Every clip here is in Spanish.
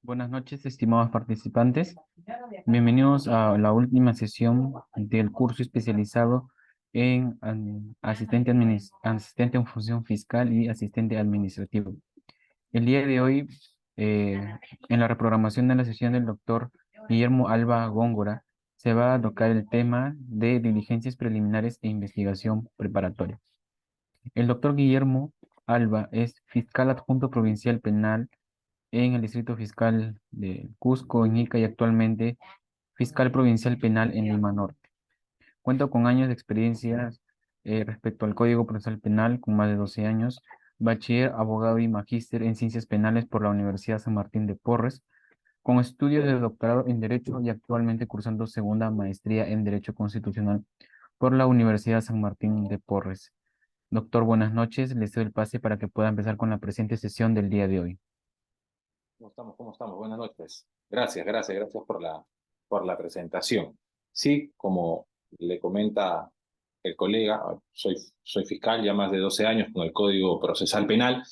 Buenas noches, estimados participantes. Bienvenidos a la última sesión del curso especializado en asistente en función fiscal y asistente administrativo. El día de hoy, en la reprogramación de la sesión del doctor Guillermo Alba Góngora, se va a tocar el tema de diligencias preliminares e investigación preparatoria. El doctor Guillermo Alba es fiscal adjunto provincial penal en el Distrito Fiscal de Cusco, en Ica, y actualmente fiscal provincial penal en Lima Norte. Cuenta con años de experiencia respecto al Código Procesal Penal, con más de 12 años, bachiller, abogado y magíster en Ciencias Penales por la Universidad San Martín de Porres, con estudios de doctorado en Derecho y actualmente cursando segunda maestría en Derecho Constitucional por la Universidad San Martín de Porres. Doctor, buenas noches. Les doy el pase para que pueda empezar con la presente sesión del día de hoy. ¿Cómo estamos? ¿Cómo estamos? Buenas noches. Gracias por la presentación. Sí, como le comenta el colega, soy fiscal ya más de 12 años con el Código Procesal Penal,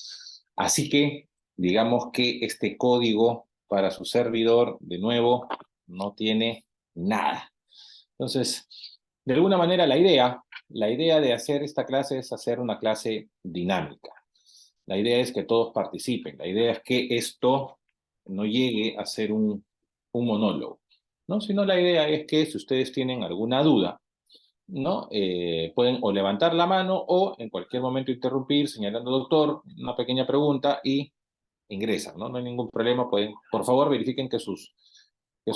así que digamos que este código para su servidor, de nuevo, no tiene nada. Entonces, de alguna manera la idea de hacer esta clase es hacer una clase dinámica. La idea es que todos participen, la idea es que esto no llegue a ser un monólogo, ¿no? Sino la idea es que si ustedes tienen alguna duda, ¿no? Pueden o levantar la mano o en cualquier momento interrumpir, señalando doctor, una pequeña pregunta y ingresan, ¿no? No hay ningún problema, pueden, por favor, verifiquen que sus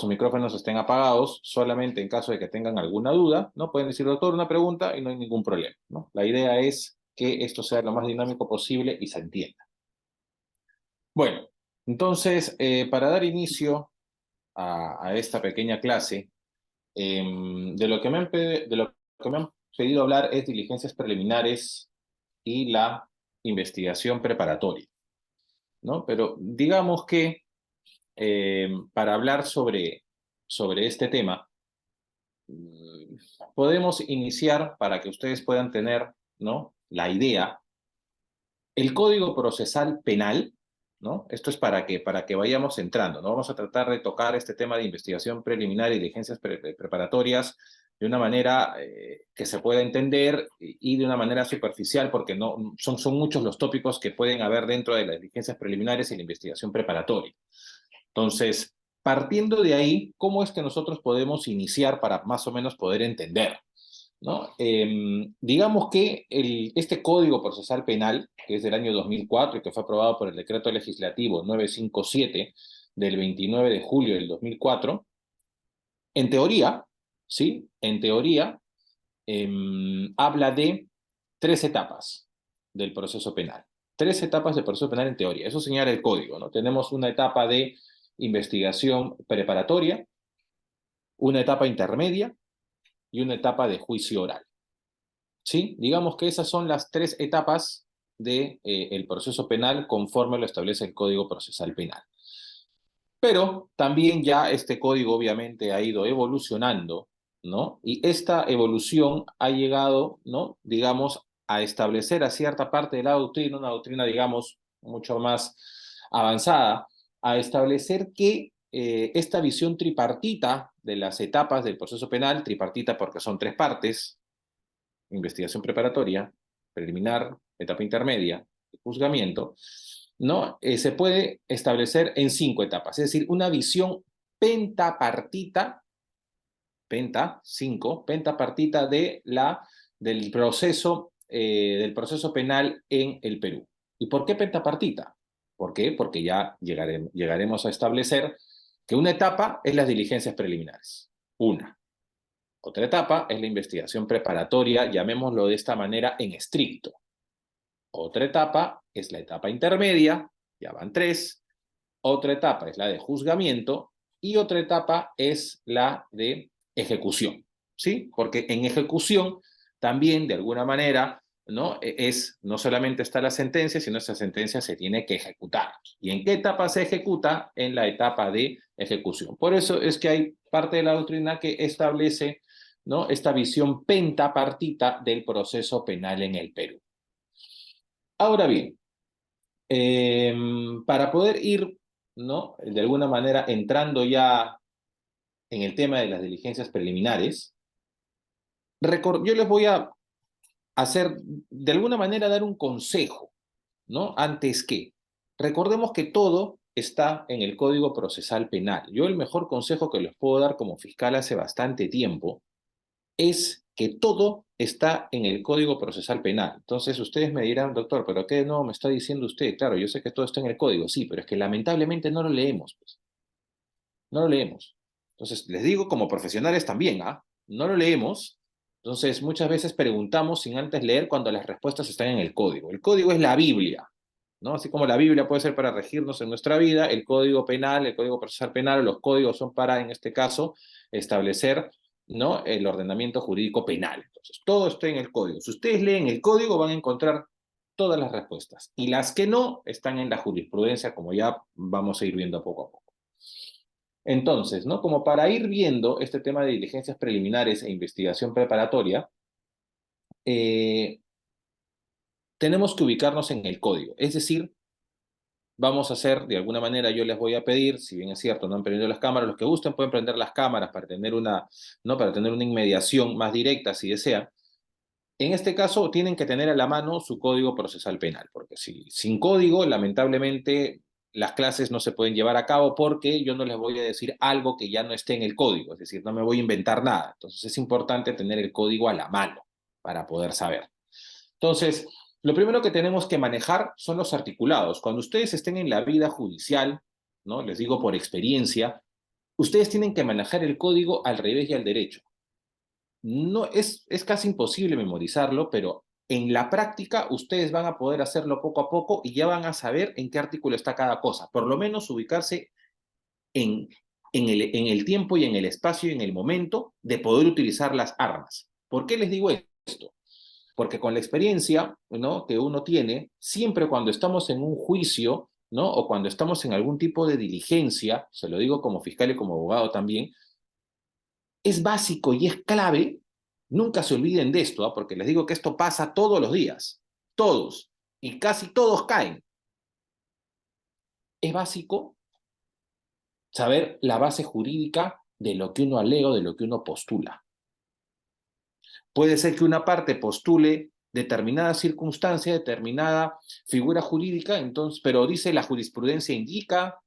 micrófonos estén apagados, solamente en caso de que tengan alguna duda, ¿no? Pueden decir, doctor, una pregunta y no hay ningún problema, ¿no? La idea es que esto sea lo más dinámico posible y se entienda. Bueno, entonces, para dar inicio a esta pequeña clase, de lo que me han pedido hablar es diligencias preliminares y la investigación preparatoria, ¿no? Pero digamos que para hablar sobre este tema, podemos iniciar para que ustedes puedan tener, ¿no?, la idea. El Código Procesal Penal, ¿no? Esto es para que vayamos entrando, ¿no? Vamos a tratar de tocar este tema de investigación preliminar y diligencias preparatorias de una manera que se pueda entender y de una manera superficial, porque no, son muchos los tópicos que pueden haber dentro de las diligencias preliminares y la investigación preparatoria. Entonces, partiendo de ahí, ¿cómo es que nosotros podemos iniciar para más o menos poder entender, ¿no? Digamos que este Código Procesal Penal, que es del año 2004 y que fue aprobado por el Decreto Legislativo 957 del 29 de julio del 2004, en teoría, ¿sí? En teoría, habla de 3 etapas del proceso penal. 3 etapas del proceso penal en teoría. Eso señala el código, ¿no? Tenemos una etapa de investigación preparatoria, una etapa intermedia y una etapa de juicio oral. ¿Sí? Digamos que esas son las 3 etapas del el proceso penal conforme lo establece el Código Procesal Penal. Pero también ya este código obviamente ha ido evolucionando, ¿no? Y esta evolución ha llegado, ¿no?, digamos, a establecer a cierta parte de la doctrina, una doctrina, digamos, mucho más avanzada, a establecer que esta visión tripartita de las etapas del proceso penal, tripartita porque son 3 partes, investigación preparatoria, preliminar, etapa intermedia, juzgamiento, ¿no? Se puede establecer en 5 etapas, es decir, una visión pentapartita, pentapartita del proceso penal en el Perú. ¿Y por qué pentapartita? ¿Por qué? Porque ya llegaremos a establecer que una etapa es las diligencias preliminares. Otra etapa es la investigación preparatoria, llamémoslo de esta manera en estricto. Otra etapa es la etapa intermedia, ya van 3. Otra etapa es la de juzgamiento y otra etapa es la de ejecución, ¿sí? Porque en ejecución también, de alguna manera, ¿no?, no solamente está la sentencia, sino esa sentencia se tiene que ejecutar. ¿Y en qué etapa se ejecuta? En la etapa de ejecución. Por eso es que hay parte de la doctrina que establece, ¿no?, esta visión pentapartita del proceso penal en el Perú. Ahora bien, Para poder ir, ¿no? De alguna manera entrando ya en el tema de las diligencias preliminares, yo les voy a hacer, de alguna manera, dar un consejo, ¿no? Antes que, recordemos que todo está en el Código Procesal Penal. Yo el mejor consejo que les puedo dar como fiscal hace bastante tiempo es que todo está en el Código Procesal Penal. Entonces ustedes me dirán, doctor, ¿pero qué no me está diciendo usted? Claro, yo sé que todo está en el código, sí, pero es que lamentablemente no lo leemos, pues. No lo leemos. Entonces, les digo como profesionales también, ¿ah? No lo leemos. Entonces, muchas veces preguntamos sin antes leer cuando las respuestas están en el código. El código es la Biblia, ¿no? Así como la Biblia puede ser para regirnos en nuestra vida, el Código Penal, el Código Procesal Penal, los códigos son para, en este caso, establecer, ¿no? El ordenamiento jurídico penal. Entonces, todo está en el código. Si ustedes leen el código, van a encontrar todas las respuestas. Y las que no, están en la jurisprudencia, como ya vamos a ir viendo poco a poco. Entonces, ¿no? Como para ir viendo este tema de diligencias preliminares e investigación preparatoria, eh, tenemos que ubicarnos en el código. Es decir, vamos a hacer, de alguna manera, yo les voy a pedir, si bien es cierto, no han prendido las cámaras, los que gusten pueden prender las cámaras para tener una, ¿no? Para tener una inmediación más directa, si desean. En este caso, tienen que tener a la mano su código procesal penal, porque si sin código, lamentablemente, las clases no se pueden llevar a cabo porque yo no les voy a decir algo que ya no esté en el código, es decir, no me voy a inventar nada. Entonces, es importante tener el código a la mano para poder saber. Entonces, lo primero que tenemos que manejar son los articulados. Cuando ustedes estén en la vida judicial, ¿no? Les digo por experiencia, ustedes tienen que manejar el código al revés y al derecho. No, es casi imposible memorizarlo, pero en la práctica ustedes van a poder hacerlo poco a poco y ya van a saber en qué artículo está cada cosa. Por lo menos ubicarse en, en el tiempo y en el espacio y en el momento de poder utilizar las armas. ¿Por qué les digo esto? Porque con la experiencia, ¿no? Que uno tiene, siempre cuando estamos en un juicio, ¿no? O cuando estamos en algún tipo de diligencia, se lo digo como fiscal y como abogado también, es básico y es clave, nunca se olviden de esto, ¿eh? Porque les digo que esto pasa todos los días, todos, y casi todos caen. Es básico saber la base jurídica de lo que uno alega o de lo que uno postula. Puede ser que una parte postule determinada circunstancia, determinada figura jurídica, entonces, pero dice la jurisprudencia indica,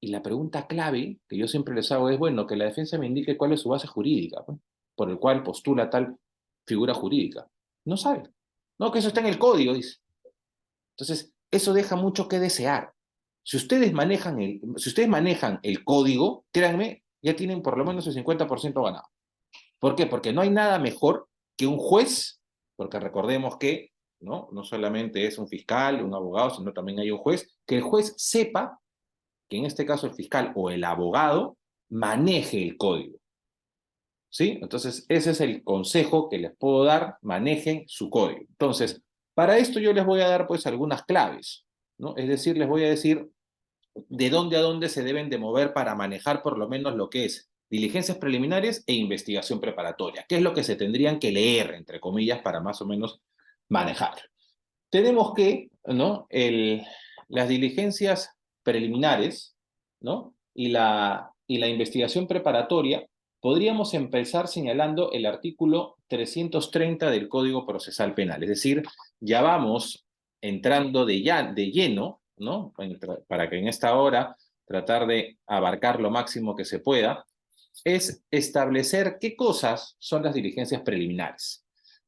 y la pregunta clave que yo siempre les hago es, bueno, que la defensa me indique cuál es su base jurídica, ¿no? Por el cual postula tal figura jurídica. No sabe. No, que eso está en el código, dice. Entonces, eso deja mucho que desear. Si ustedes manejan el código, créanme, ya tienen por lo menos el 50% ganado. ¿Por qué? Porque no hay nada mejor que un juez, porque recordemos que no solamente es un fiscal, un abogado, sino también hay un juez, que el juez sepa que en este caso el fiscal o el abogado maneje el código. ¿Sí? Entonces, ese es el consejo que les puedo dar, manejen su código. Entonces, para esto yo les voy a dar pues algunas claves, ¿no? Es decir, les voy a decir de dónde a dónde se deben de mover para manejar por lo menos lo que es diligencias preliminares e investigación preparatoria, qué es lo que se tendrían que leer, entre comillas, para más o menos manejar. Tenemos que, ¿no? Las diligencias preliminares, ¿no? Y la investigación preparatoria, podríamos empezar señalando el artículo 330 del Código Procesal Penal. Es decir, ya vamos entrando de lleno, ¿no? Para que en esta hora tratar de abarcar lo máximo que se pueda, es establecer qué cosas son las diligencias preliminares.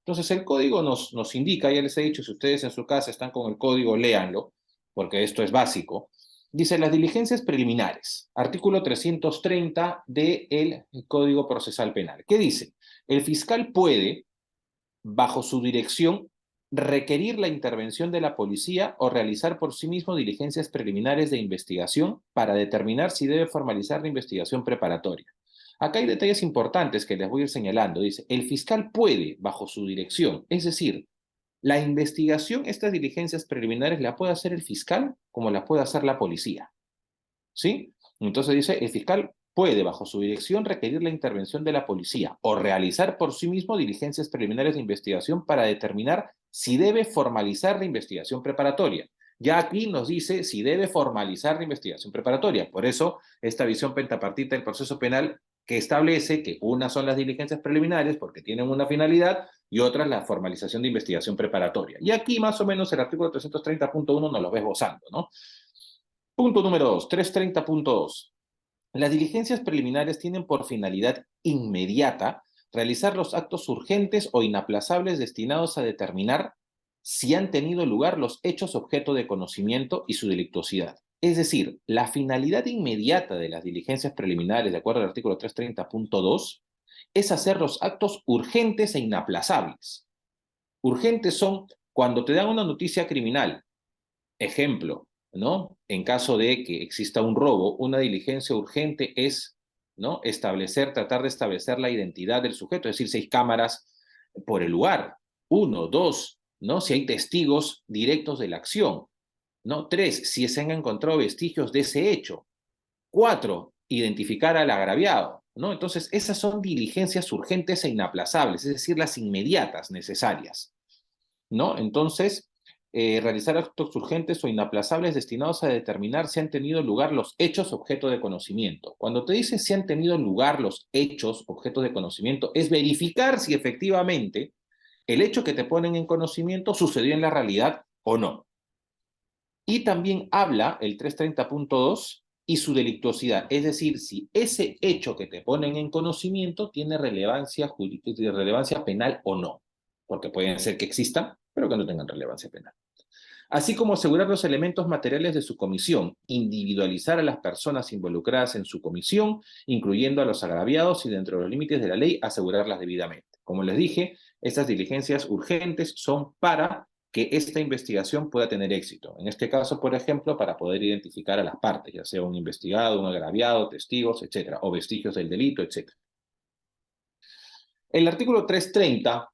Entonces, el código nos indica, ya les he dicho, si ustedes en su casa están con el código, léanlo, porque esto es básico. Dice las diligencias preliminares, artículo 330 del Código Procesal Penal. ¿Qué dice? El fiscal puede, bajo su dirección, requerir la intervención de la policía o realizar por sí mismo diligencias preliminares de investigación para determinar si debe formalizar la investigación preparatoria. Acá hay detalles importantes que les voy a ir señalando. Dice, el fiscal puede, bajo su dirección, es decir, la investigación, estas diligencias preliminares, la puede hacer el fiscal como la puede hacer la policía. ¿Sí? Entonces dice, el fiscal puede, bajo su dirección, requerir la intervención de la policía o realizar por sí mismo diligencias preliminares de investigación para determinar si debe formalizar la investigación preparatoria. Ya aquí nos dice si debe formalizar la investigación preparatoria. Por eso, esta visión pentapartita del proceso penal que establece que unas son las diligencias preliminares porque tienen una finalidad y otras la formalización de investigación preparatoria. Y aquí más o menos el artículo 330.1 nos lo ves gozando, ¿no? Punto número 2, 330.2. Las diligencias preliminares tienen por finalidad inmediata realizar los actos urgentes o inaplazables destinados a determinar si han tenido lugar los hechos objeto de conocimiento y su delictuosidad. Es decir, la finalidad inmediata de las diligencias preliminares, de acuerdo al artículo 330.2, es hacer los actos urgentes e inaplazables. Urgentes son cuando te dan una noticia criminal. Ejemplo, ¿no? En caso de que exista un robo, una diligencia urgente es, ¿no? Tratar de establecer la identidad del sujeto, es decir, si hay cámaras por el lugar. Uno, dos, ¿no? Si hay testigos directos de la acción. ¿No? Tres, si se han encontrado vestigios de ese hecho. Cuatro, identificar al agraviado, ¿no? Entonces, esas son diligencias urgentes e inaplazables, es decir, las inmediatas necesarias, ¿no? Entonces, realizar actos urgentes o inaplazables destinados a determinar si han tenido lugar los hechos objeto de conocimiento. Cuando te dice si han tenido lugar los hechos objeto de conocimiento, es verificar si efectivamente el hecho que te ponen en conocimiento sucedió en la realidad o no. Y también habla el 330.2 y su delictuosidad, es decir, si ese hecho que te ponen en conocimiento tiene relevancia penal o no, porque pueden ser que existan, pero que no tengan relevancia penal. Así como asegurar los elementos materiales de su comisión, individualizar a las personas involucradas en su comisión, incluyendo a los agraviados y dentro de los límites de la ley, asegurarlas debidamente. Como les dije, estas diligencias urgentes son para que esta investigación pueda tener éxito. En este caso, por ejemplo, para poder identificar a las partes, ya sea un investigado, un agraviado, testigos, etcétera, o vestigios del delito, etcétera. El artículo 330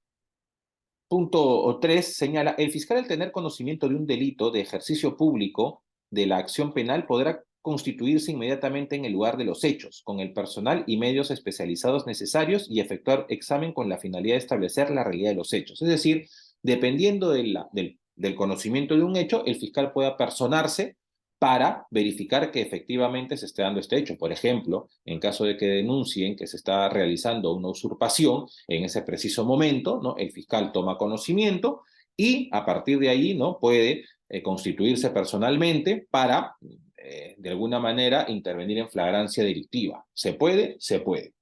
Punto 3 señala, el fiscal al tener conocimiento de un delito de ejercicio público de la acción penal podrá constituirse inmediatamente en el lugar de los hechos, con el personal y medios especializados necesarios y efectuar examen con la finalidad de establecer la realidad de los hechos. Es decir, dependiendo del conocimiento de un hecho, el fiscal puede personarse para verificar que efectivamente se esté dando este hecho. Por ejemplo, en caso de que denuncien que se está realizando una usurpación, en ese preciso momento, ¿no? El fiscal toma conocimiento y a partir de ahí, ¿no? Puede constituirse personalmente para, de alguna manera, intervenir en flagrancia delictiva. ¿Se puede? Se puede.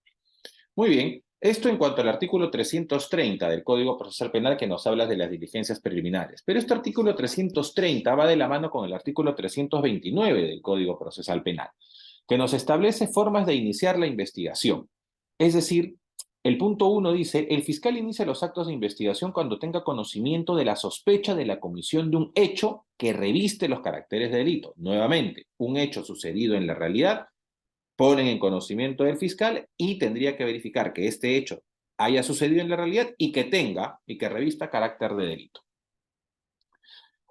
Muy bien. Esto en cuanto al artículo 330 del Código Procesal Penal que nos habla de las diligencias preliminares. Pero este artículo 330 va de la mano con el artículo 329 del Código Procesal Penal, que nos establece formas de iniciar la investigación. Es decir, el punto 1 dice, el fiscal inicia los actos de investigación cuando tenga conocimiento de la sospecha de la comisión de un hecho que reviste los caracteres de delito. Nuevamente, un hecho sucedido en la realidad ponen en conocimiento del fiscal y tendría que verificar que este hecho haya sucedido en la realidad y que tenga y que revista carácter de delito.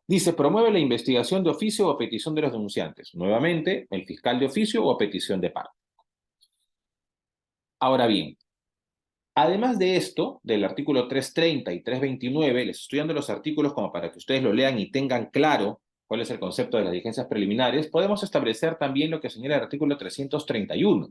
Dice, promueve la investigación de oficio o a petición de los denunciantes. Nuevamente, el fiscal de oficio o a petición de parte. Ahora bien, además de esto, del artículo 330 y 329, les estoy dando los artículos como para que ustedes lo lean y tengan claro cuál es el concepto de las diligencias preliminares, podemos establecer también lo que señala el artículo 331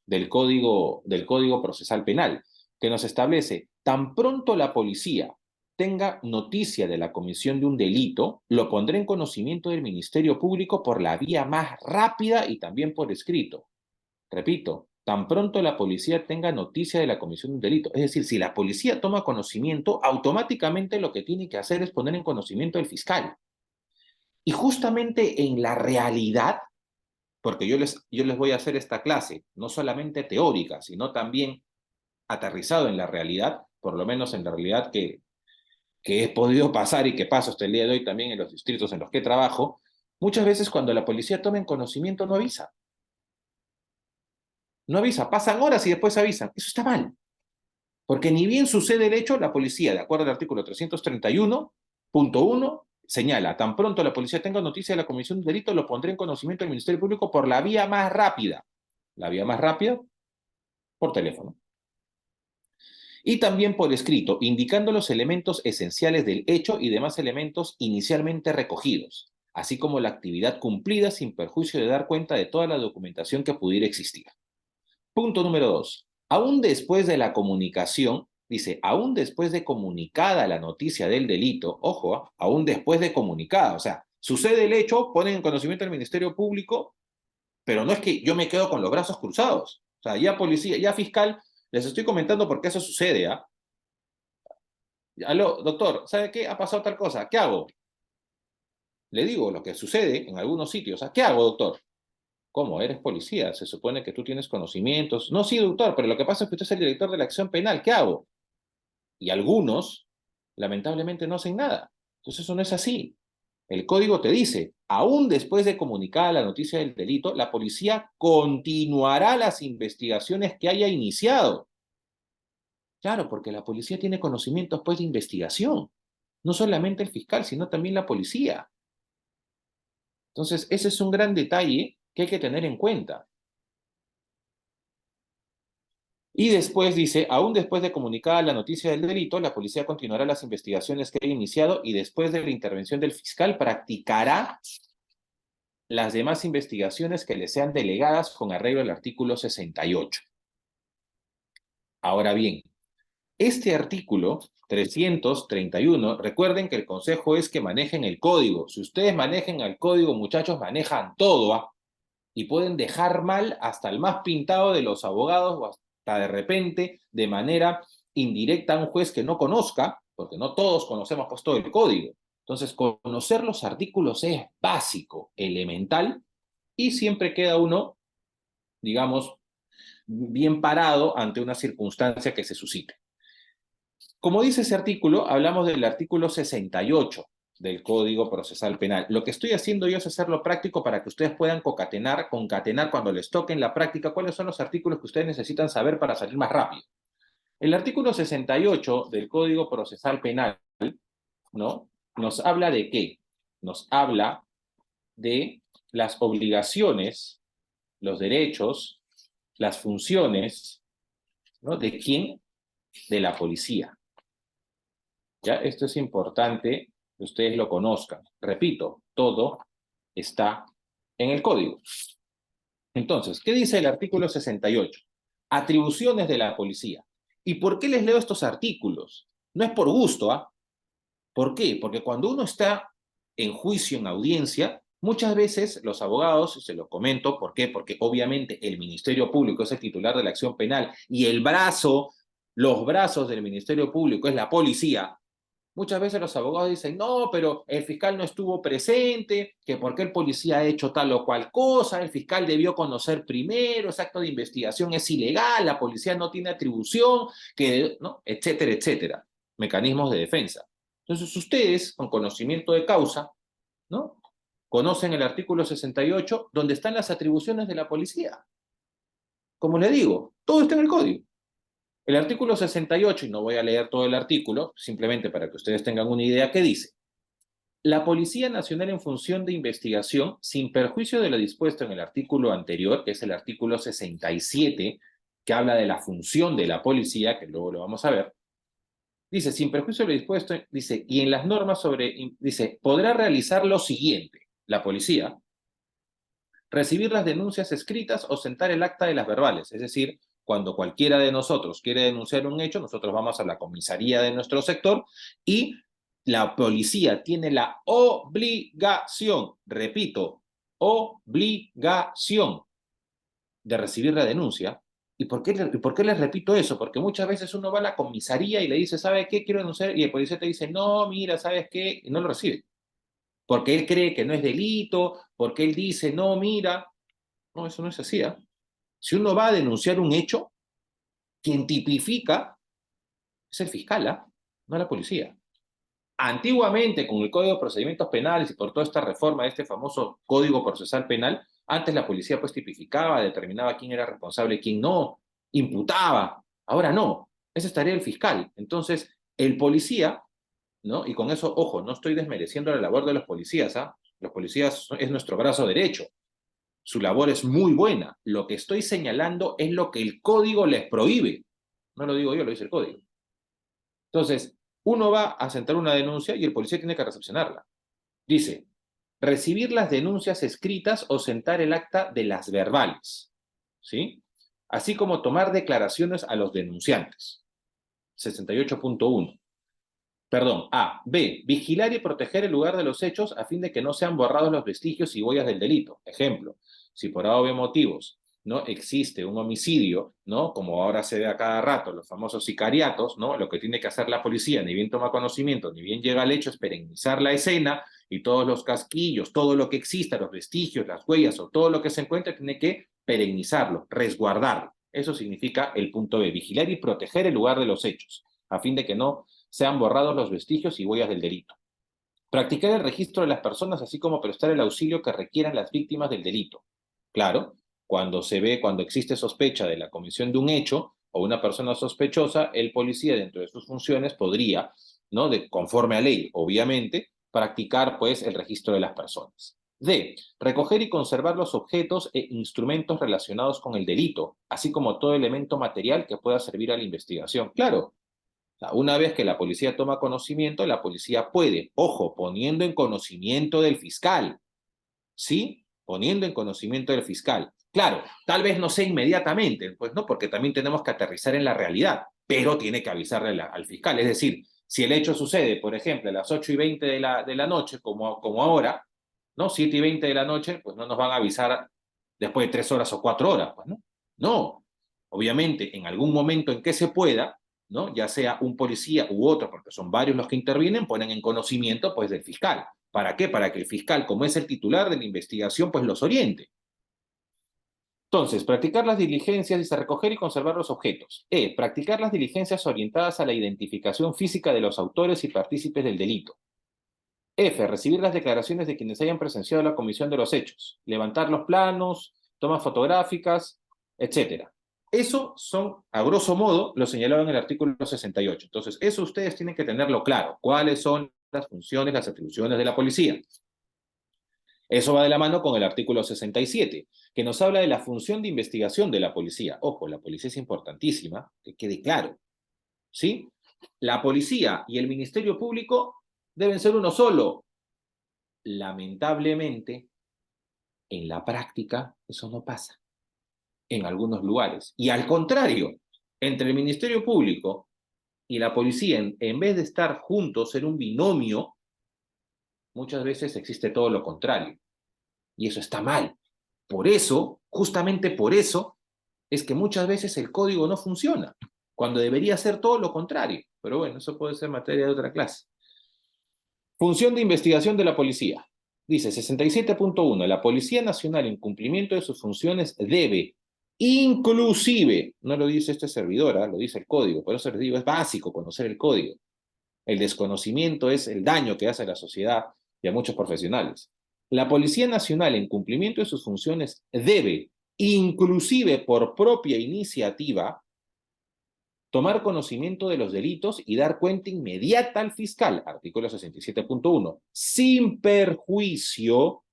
del Código Procesal Penal, que nos establece, tan pronto la policía tenga noticia de la comisión de un delito, lo pondrá en conocimiento del Ministerio Público por la vía más rápida y también por escrito. Repito, tan pronto la policía tenga noticia de la comisión de un delito. Es decir, si la policía toma conocimiento, automáticamente lo que tiene que hacer es poner en conocimiento al fiscal. Y justamente en la realidad, porque yo les voy a hacer esta clase, no solamente teórica, sino también aterrizado en la realidad, por lo menos en la realidad que he podido pasar y que paso hasta el día de hoy también en los distritos en los que trabajo, muchas veces cuando la policía toma en conocimiento no avisa. No avisa, pasan horas y después avisan. Eso está mal. Porque ni bien sucede el hecho, la policía, de acuerdo al artículo 331.1, señala, tan pronto la policía tenga noticia de la comisión de un delito, lo pondrá en conocimiento del Ministerio Público por la vía más rápida. La vía más rápida, por teléfono. Y también por escrito, indicando los elementos esenciales del hecho y demás elementos inicialmente recogidos. así como la actividad cumplida sin perjuicio de dar cuenta de toda la documentación que pudiera existir. Punto número 2. Aún después de la comunicación, dice, aún después de comunicada la noticia del delito, ojo, aún después de comunicada, o sea, sucede el hecho, ponen en conocimiento del Ministerio Público, pero no es que yo me quedo con los brazos cruzados. O sea, ya policía, ya fiscal, les estoy comentando por qué eso sucede, ¿ah? Aló, doctor, ¿sabe qué? Ha pasado tal cosa, ¿qué hago? Le digo lo que sucede en algunos sitios, ¿ah? ¿Qué hago, doctor? ¿Cómo? Eres policía, se supone que tú tienes conocimientos. No, sí, doctor, pero lo que pasa es que usted es el director de la acción penal, ¿qué hago? Y algunos, lamentablemente, no hacen nada. Entonces eso no es así. El código te dice, aún después de comunicada la noticia del delito, la policía continuará las investigaciones que haya iniciado. Claro, porque la policía tiene conocimientos pues de investigación. No solamente el fiscal, sino también la policía. Entonces, ese es un gran detalle que hay que tener en cuenta. Y después dice, aún después de comunicada la noticia del delito, la policía continuará las investigaciones que haya iniciado y después de la intervención del fiscal practicará las demás investigaciones que le sean delegadas con arreglo al artículo 68. Ahora bien, este artículo 331, recuerden que el consejo es que manejen el código. Si ustedes manejen el código, muchachos, manejan todo, ¿ah? Y pueden dejar mal hasta el más pintado de los abogados o hasta de repente, de manera indirecta, a un juez que no conozca, porque no todos conocemos pues todo el código. Entonces, conocer los artículos es básico, elemental, y siempre queda uno, digamos, bien parado ante una circunstancia que se suscite. Como dice ese artículo, hablamos del artículo 68 del Código Procesal Penal. Lo que estoy haciendo yo es hacerlo práctico para que ustedes puedan concatenar cuando les toque en la práctica cuáles son los artículos que ustedes necesitan saber para salir más rápido. El artículo 68 del Código Procesal Penal, ¿no? Nos habla de qué? Nos habla de las obligaciones, los derechos, las funciones, ¿no? ¿De quién? De la policía. ¿Ya? Esto es importante que ustedes lo conozcan. Repito, todo está en el código. Entonces, ¿qué dice el artículo 68? Atribuciones de la policía. ¿Y por qué les leo estos artículos? No es por gusto, ¿ah? ¿Por qué? Porque cuando uno está en juicio, en audiencia, muchas veces los abogados, se lo comento, ¿por qué? Porque obviamente el Ministerio Público es el titular de la acción penal y los brazos del Ministerio Público es la policía. Muchas veces los abogados dicen, no, pero el fiscal no estuvo presente, que por qué el policía ha hecho tal o cual cosa, el fiscal debió conocer primero, ese acto de investigación es ilegal, la policía no tiene atribución, ¿no? Etcétera, etcétera. Mecanismos de defensa. Entonces ustedes, con conocimiento de causa, ¿no? Conocen el artículo 68, donde están las atribuciones de la policía. Como le digo, todo está en el código. El artículo 68, y no voy a leer todo el artículo, simplemente para que ustedes tengan una idea, ¿qué dice? La Policía Nacional en función de investigación, sin perjuicio de lo dispuesto en el artículo anterior, que es el artículo 67, que habla de la función de la policía, que luego lo vamos a ver, dice, sin perjuicio de lo dispuesto, dice, y en las normas dice, podrá realizar lo siguiente, la policía, recibir las denuncias escritas o sentar el acta de las verbales, es decir, cuando cualquiera de nosotros quiere denunciar un hecho, nosotros vamos a la comisaría de nuestro sector y la policía tiene la obligación, repito, obligación de recibir la denuncia. ¿Y por qué les repito eso? Porque muchas veces uno va a la comisaría y le dice, ¿sabe qué? Quiero denunciar, y el policía te dice, no, mira, ¿sabes qué? Y no lo recibe. Porque él cree que no es delito, porque él dice, no, mira, no, eso no es así, ¿eh? Si uno va a denunciar un hecho, quien tipifica es el fiscal, ¿eh? No la policía. Antiguamente, con el Código de Procedimientos Penales y por toda esta reforma de este famoso Código Procesal Penal, antes la policía pues tipificaba, determinaba quién era responsable y quién no, imputaba. Ahora no, esa es tarea del fiscal. Entonces, el policía, ¿no? Y con eso, ojo, no estoy desmereciendo la labor de los policías, ¿ah? Los policías es nuestro brazo derecho. Su labor es muy buena. Lo que estoy señalando es lo que el código les prohíbe. No lo digo yo, lo dice el código. Entonces, uno va a sentar una denuncia y el policía tiene que recepcionarla. Dice, recibir las denuncias escritas o sentar el acta de las verbales, ¿sí? Así como tomar declaraciones a los denunciantes. 68.1. Perdón, A. B. Vigilar y proteger el lugar de los hechos a fin de que no sean borrados los vestigios y huellas del delito. Ejemplo, si por A o B motivos no existe un homicidio, ¿no? Como ahora se ve a cada rato, los famosos sicariatos, ¿no? Lo que tiene que hacer la policía, ni bien toma conocimiento, ni bien llega al hecho, es perennizar la escena y todos los casquillos, todo lo que exista, los vestigios, las huellas o todo lo que se encuentre, tiene que perennizarlo, resguardarlo. Eso significa el punto B, vigilar y proteger el lugar de los hechos, a fin de que no sean borrados los vestigios y huellas del delito. Practicar el registro de las personas, así como prestar el auxilio que requieran las víctimas del delito. Claro, cuando existe sospecha de la comisión de un hecho o una persona sospechosa, el policía dentro de sus funciones podría, ¿no? Conforme a ley, obviamente, practicar pues el registro de las personas. D. Recoger y conservar los objetos e instrumentos relacionados con el delito, así como todo elemento material que pueda servir a la investigación. Claro, una vez que la policía toma conocimiento, la policía puede, ojo, poniendo en conocimiento del fiscal, ¿sí? Poniendo en conocimiento del fiscal. Claro, tal vez no sea inmediatamente, pues no, porque también tenemos que aterrizar en la realidad, pero tiene que avisarle al fiscal. Es decir, si el hecho sucede, por ejemplo, a las 8:20 de la noche, como ahora, ¿no? 7:20 de la noche, pues no nos van a avisar después de 3 horas o 4 horas, pues, ¿no? No, obviamente, en algún momento en que se pueda, ¿no? Ya sea un policía u otro, porque son varios los que intervienen, ponen en conocimiento, pues, del fiscal. ¿Para qué? Para que el fiscal, como es el titular de la investigación, pues los oriente. Entonces, practicar las diligencias, dice recoger y conservar los objetos. E. Practicar las diligencias orientadas a la identificación física de los autores y partícipes del delito. F. Recibir las declaraciones de quienes hayan presenciado la comisión de los hechos. Levantar los planos, tomas fotográficas, etcétera. Eso son, a grosso modo, lo señalado en el artículo 68. Entonces, eso ustedes tienen que tenerlo claro. ¿Cuáles son las funciones, las atribuciones de la policía? Eso va de la mano con el artículo 67, que nos habla de la función de investigación de la policía. Ojo, la policía es importantísima, que quede claro, ¿sí? La policía y el Ministerio Público deben ser uno solo. Lamentablemente, en la práctica, eso no pasa en algunos lugares. Y al contrario, entre el Ministerio Público y la policía, en vez de estar juntos, ser un binomio, muchas veces existe todo lo contrario. Y eso está mal. Por eso, justamente por eso, es que muchas veces el código no funciona, cuando debería ser todo lo contrario. Pero bueno, eso puede ser materia de otra clase. Función de investigación de la policía. Dice 67.1, la Policía Nacional en cumplimiento de sus funciones debe, inclusive, no lo dice este servidor, lo dice el código, por eso les digo, es básico conocer el código. El desconocimiento es el daño que hace a la sociedad y a muchos profesionales. La Policía Nacional, en cumplimiento de sus funciones, debe, inclusive por propia iniciativa, tomar conocimiento de los delitos y dar cuenta inmediata al fiscal, artículo 67.1, sin perjuicio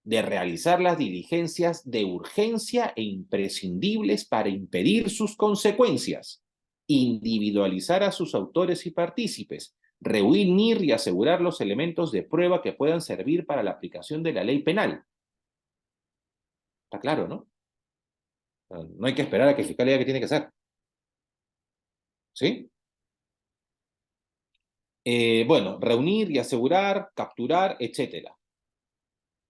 de realizar las diligencias de urgencia e imprescindibles para impedir sus consecuencias, individualizar a sus autores y partícipes, reunir y asegurar los elementos de prueba que puedan servir para la aplicación de la ley penal. Está claro, ¿no? No hay que esperar a que el fiscal diga qué tiene que hacer. ¿Sí? Bueno, reunir y asegurar, capturar, etcétera.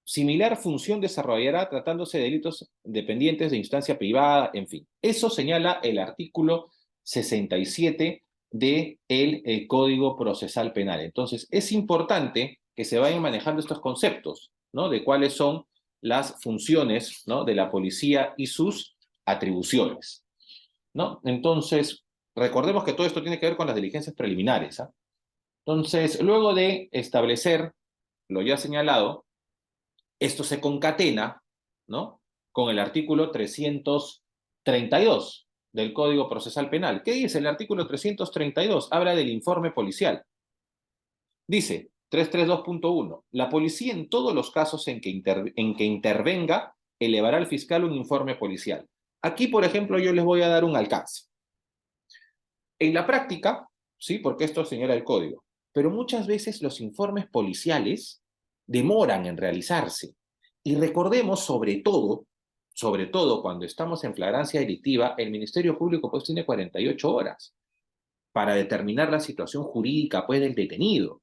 Similar función desarrollará tratándose de delitos dependientes de instancia privada, en fin. Eso señala el artículo 67 del Código Procesal Penal. Entonces, es importante que se vayan manejando estos conceptos, ¿no? De cuáles son las funciones, ¿no? De la policía y sus atribuciones, ¿no? Entonces, recordemos que todo esto tiene que ver con las diligencias preliminares, ¿ah? Entonces, luego de establecer lo ya señalado, esto se concatena, ¿no? Con el artículo 332 del Código Procesal Penal. ¿Qué dice el artículo 332? Habla del informe policial. Dice 332.1, la policía en todos los casos en que intervenga elevará al fiscal un informe policial. Aquí, por ejemplo, yo les voy a dar un alcance. En la práctica, sí, porque esto señala el código, pero muchas veces los informes policiales demoran en realizarse. Y recordemos sobre todo cuando estamos en flagrancia delictiva, el Ministerio Público pues tiene 48 horas para determinar la situación jurídica pues del detenido.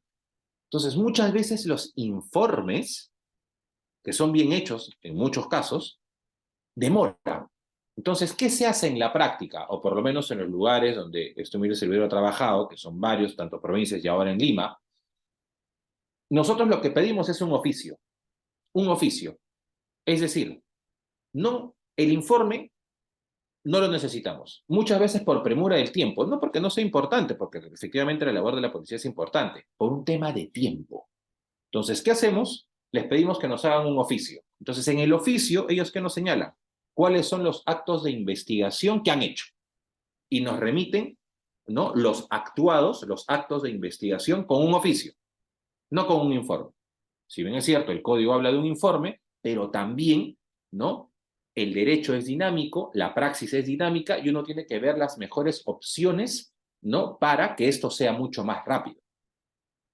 Entonces, muchas veces los informes, que son bien hechos en muchos casos, demoran. Entonces, ¿qué se hace en la práctica? O por lo menos en los lugares donde este humilde servidor ha trabajado, que son varios, tanto provincias y ahora en Lima, nosotros lo que pedimos es un oficio. Un oficio. Es decir, no, el informe no lo necesitamos. Muchas veces por premura del tiempo, no porque no sea importante, porque efectivamente la labor de la policía es importante, por un tema de tiempo. Entonces, ¿qué hacemos? Les pedimos que nos hagan un oficio. Entonces, en el oficio, ellos qué nos señalan, cuáles son los actos de investigación que han hecho. Y nos remiten, ¿no? Los actuados, los actos de investigación con un oficio, no con un informe. Si bien es cierto, el código habla de un informe, pero también, ¿no? El derecho es dinámico, la praxis es dinámica y uno tiene que ver las mejores opciones, ¿no? Para que esto sea mucho más rápido.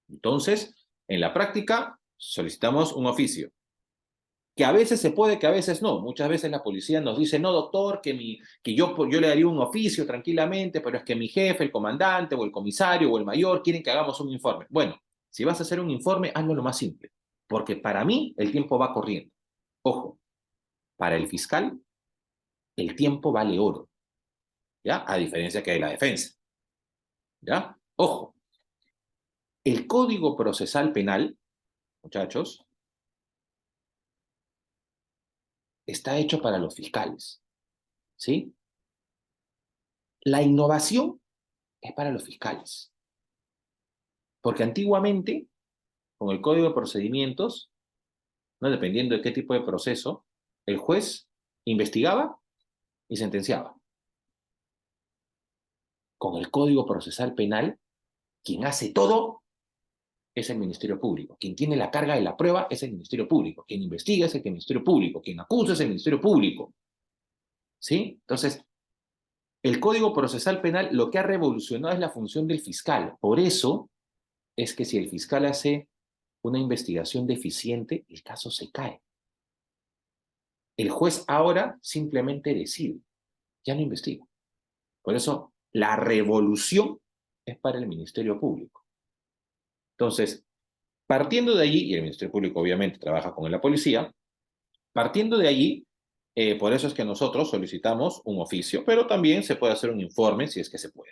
Entonces, en la práctica, solicitamos un oficio. Que a veces se puede, que a veces no. Muchas veces la policía nos dice, no, doctor, que yo le daría un oficio tranquilamente, pero es que mi jefe, el comandante, o el comisario, o el mayor, quieren que hagamos un informe. Bueno, si vas a hacer un informe, hazlo lo más simple. Porque para mí, el tiempo va corriendo. Ojo, para el fiscal, el tiempo vale oro. ¿Ya? A diferencia que de la defensa. ¿Ya? Ojo, el Código Procesal Penal, muchachos, está hecho para los fiscales. ¿Sí? La innovación es para los fiscales. Porque antiguamente, con el Código de Procedimientos, ¿no? Dependiendo de qué tipo de proceso, el juez investigaba y sentenciaba. Con el Código Procesal Penal, quien hace todo es el Ministerio Público. Quien tiene la carga de la prueba es el Ministerio Público. Quien investiga es el Ministerio Público. Quien acusa es el Ministerio Público. ¿Sí? Entonces, el Código Procesal Penal lo que ha revolucionado es la función del fiscal. Por eso es que si el fiscal hace una investigación deficiente, el caso se cae. El juez ahora simplemente decide, ya no investiga. Por eso, la revolución es para el Ministerio Público. Entonces, partiendo de allí, y el Ministerio Público obviamente trabaja con la policía, partiendo de allí, por eso es que nosotros solicitamos un oficio, pero también se puede hacer un informe si es que se puede.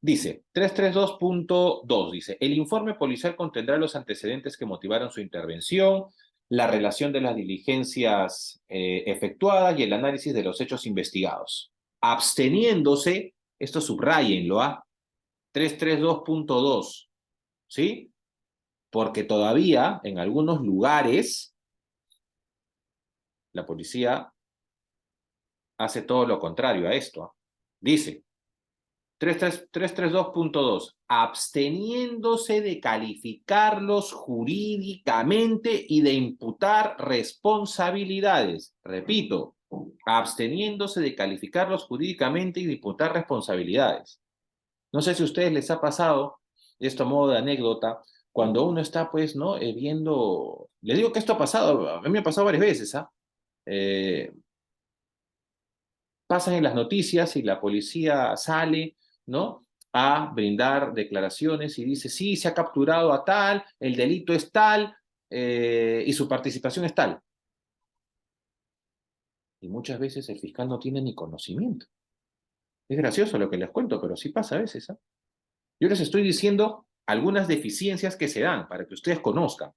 Dice, 332.2, dice, el informe policial contendrá los antecedentes que motivaron su intervención, la relación de las diligencias efectuadas y el análisis de los hechos investigados. Absteniéndose, esto subrayenlo, ¿ah? 332.2, ¿sí? Porque todavía en algunos lugares la policía hace todo lo contrario a esto, ¿ah? Dice, 332.2, absteniéndose de calificarlos jurídicamente y de imputar responsabilidades. Repito, absteniéndose de calificarlos jurídicamente y de imputar responsabilidades. No sé si a ustedes les ha pasado, esto a modo de anécdota, cuando uno está, pues, ¿no? Viendo, le digo que esto ha pasado, a mí me ha pasado varias veces, ¿ah? Pasan en las noticias y la policía sale, ¿no? A brindar declaraciones y dice, sí, se ha capturado a tal, el delito es tal, y su participación es tal. Y muchas veces el fiscal no tiene ni conocimiento. Es gracioso lo que les cuento, pero sí pasa a veces, ¿eh? Yo les estoy diciendo algunas deficiencias que se dan para que ustedes conozcan,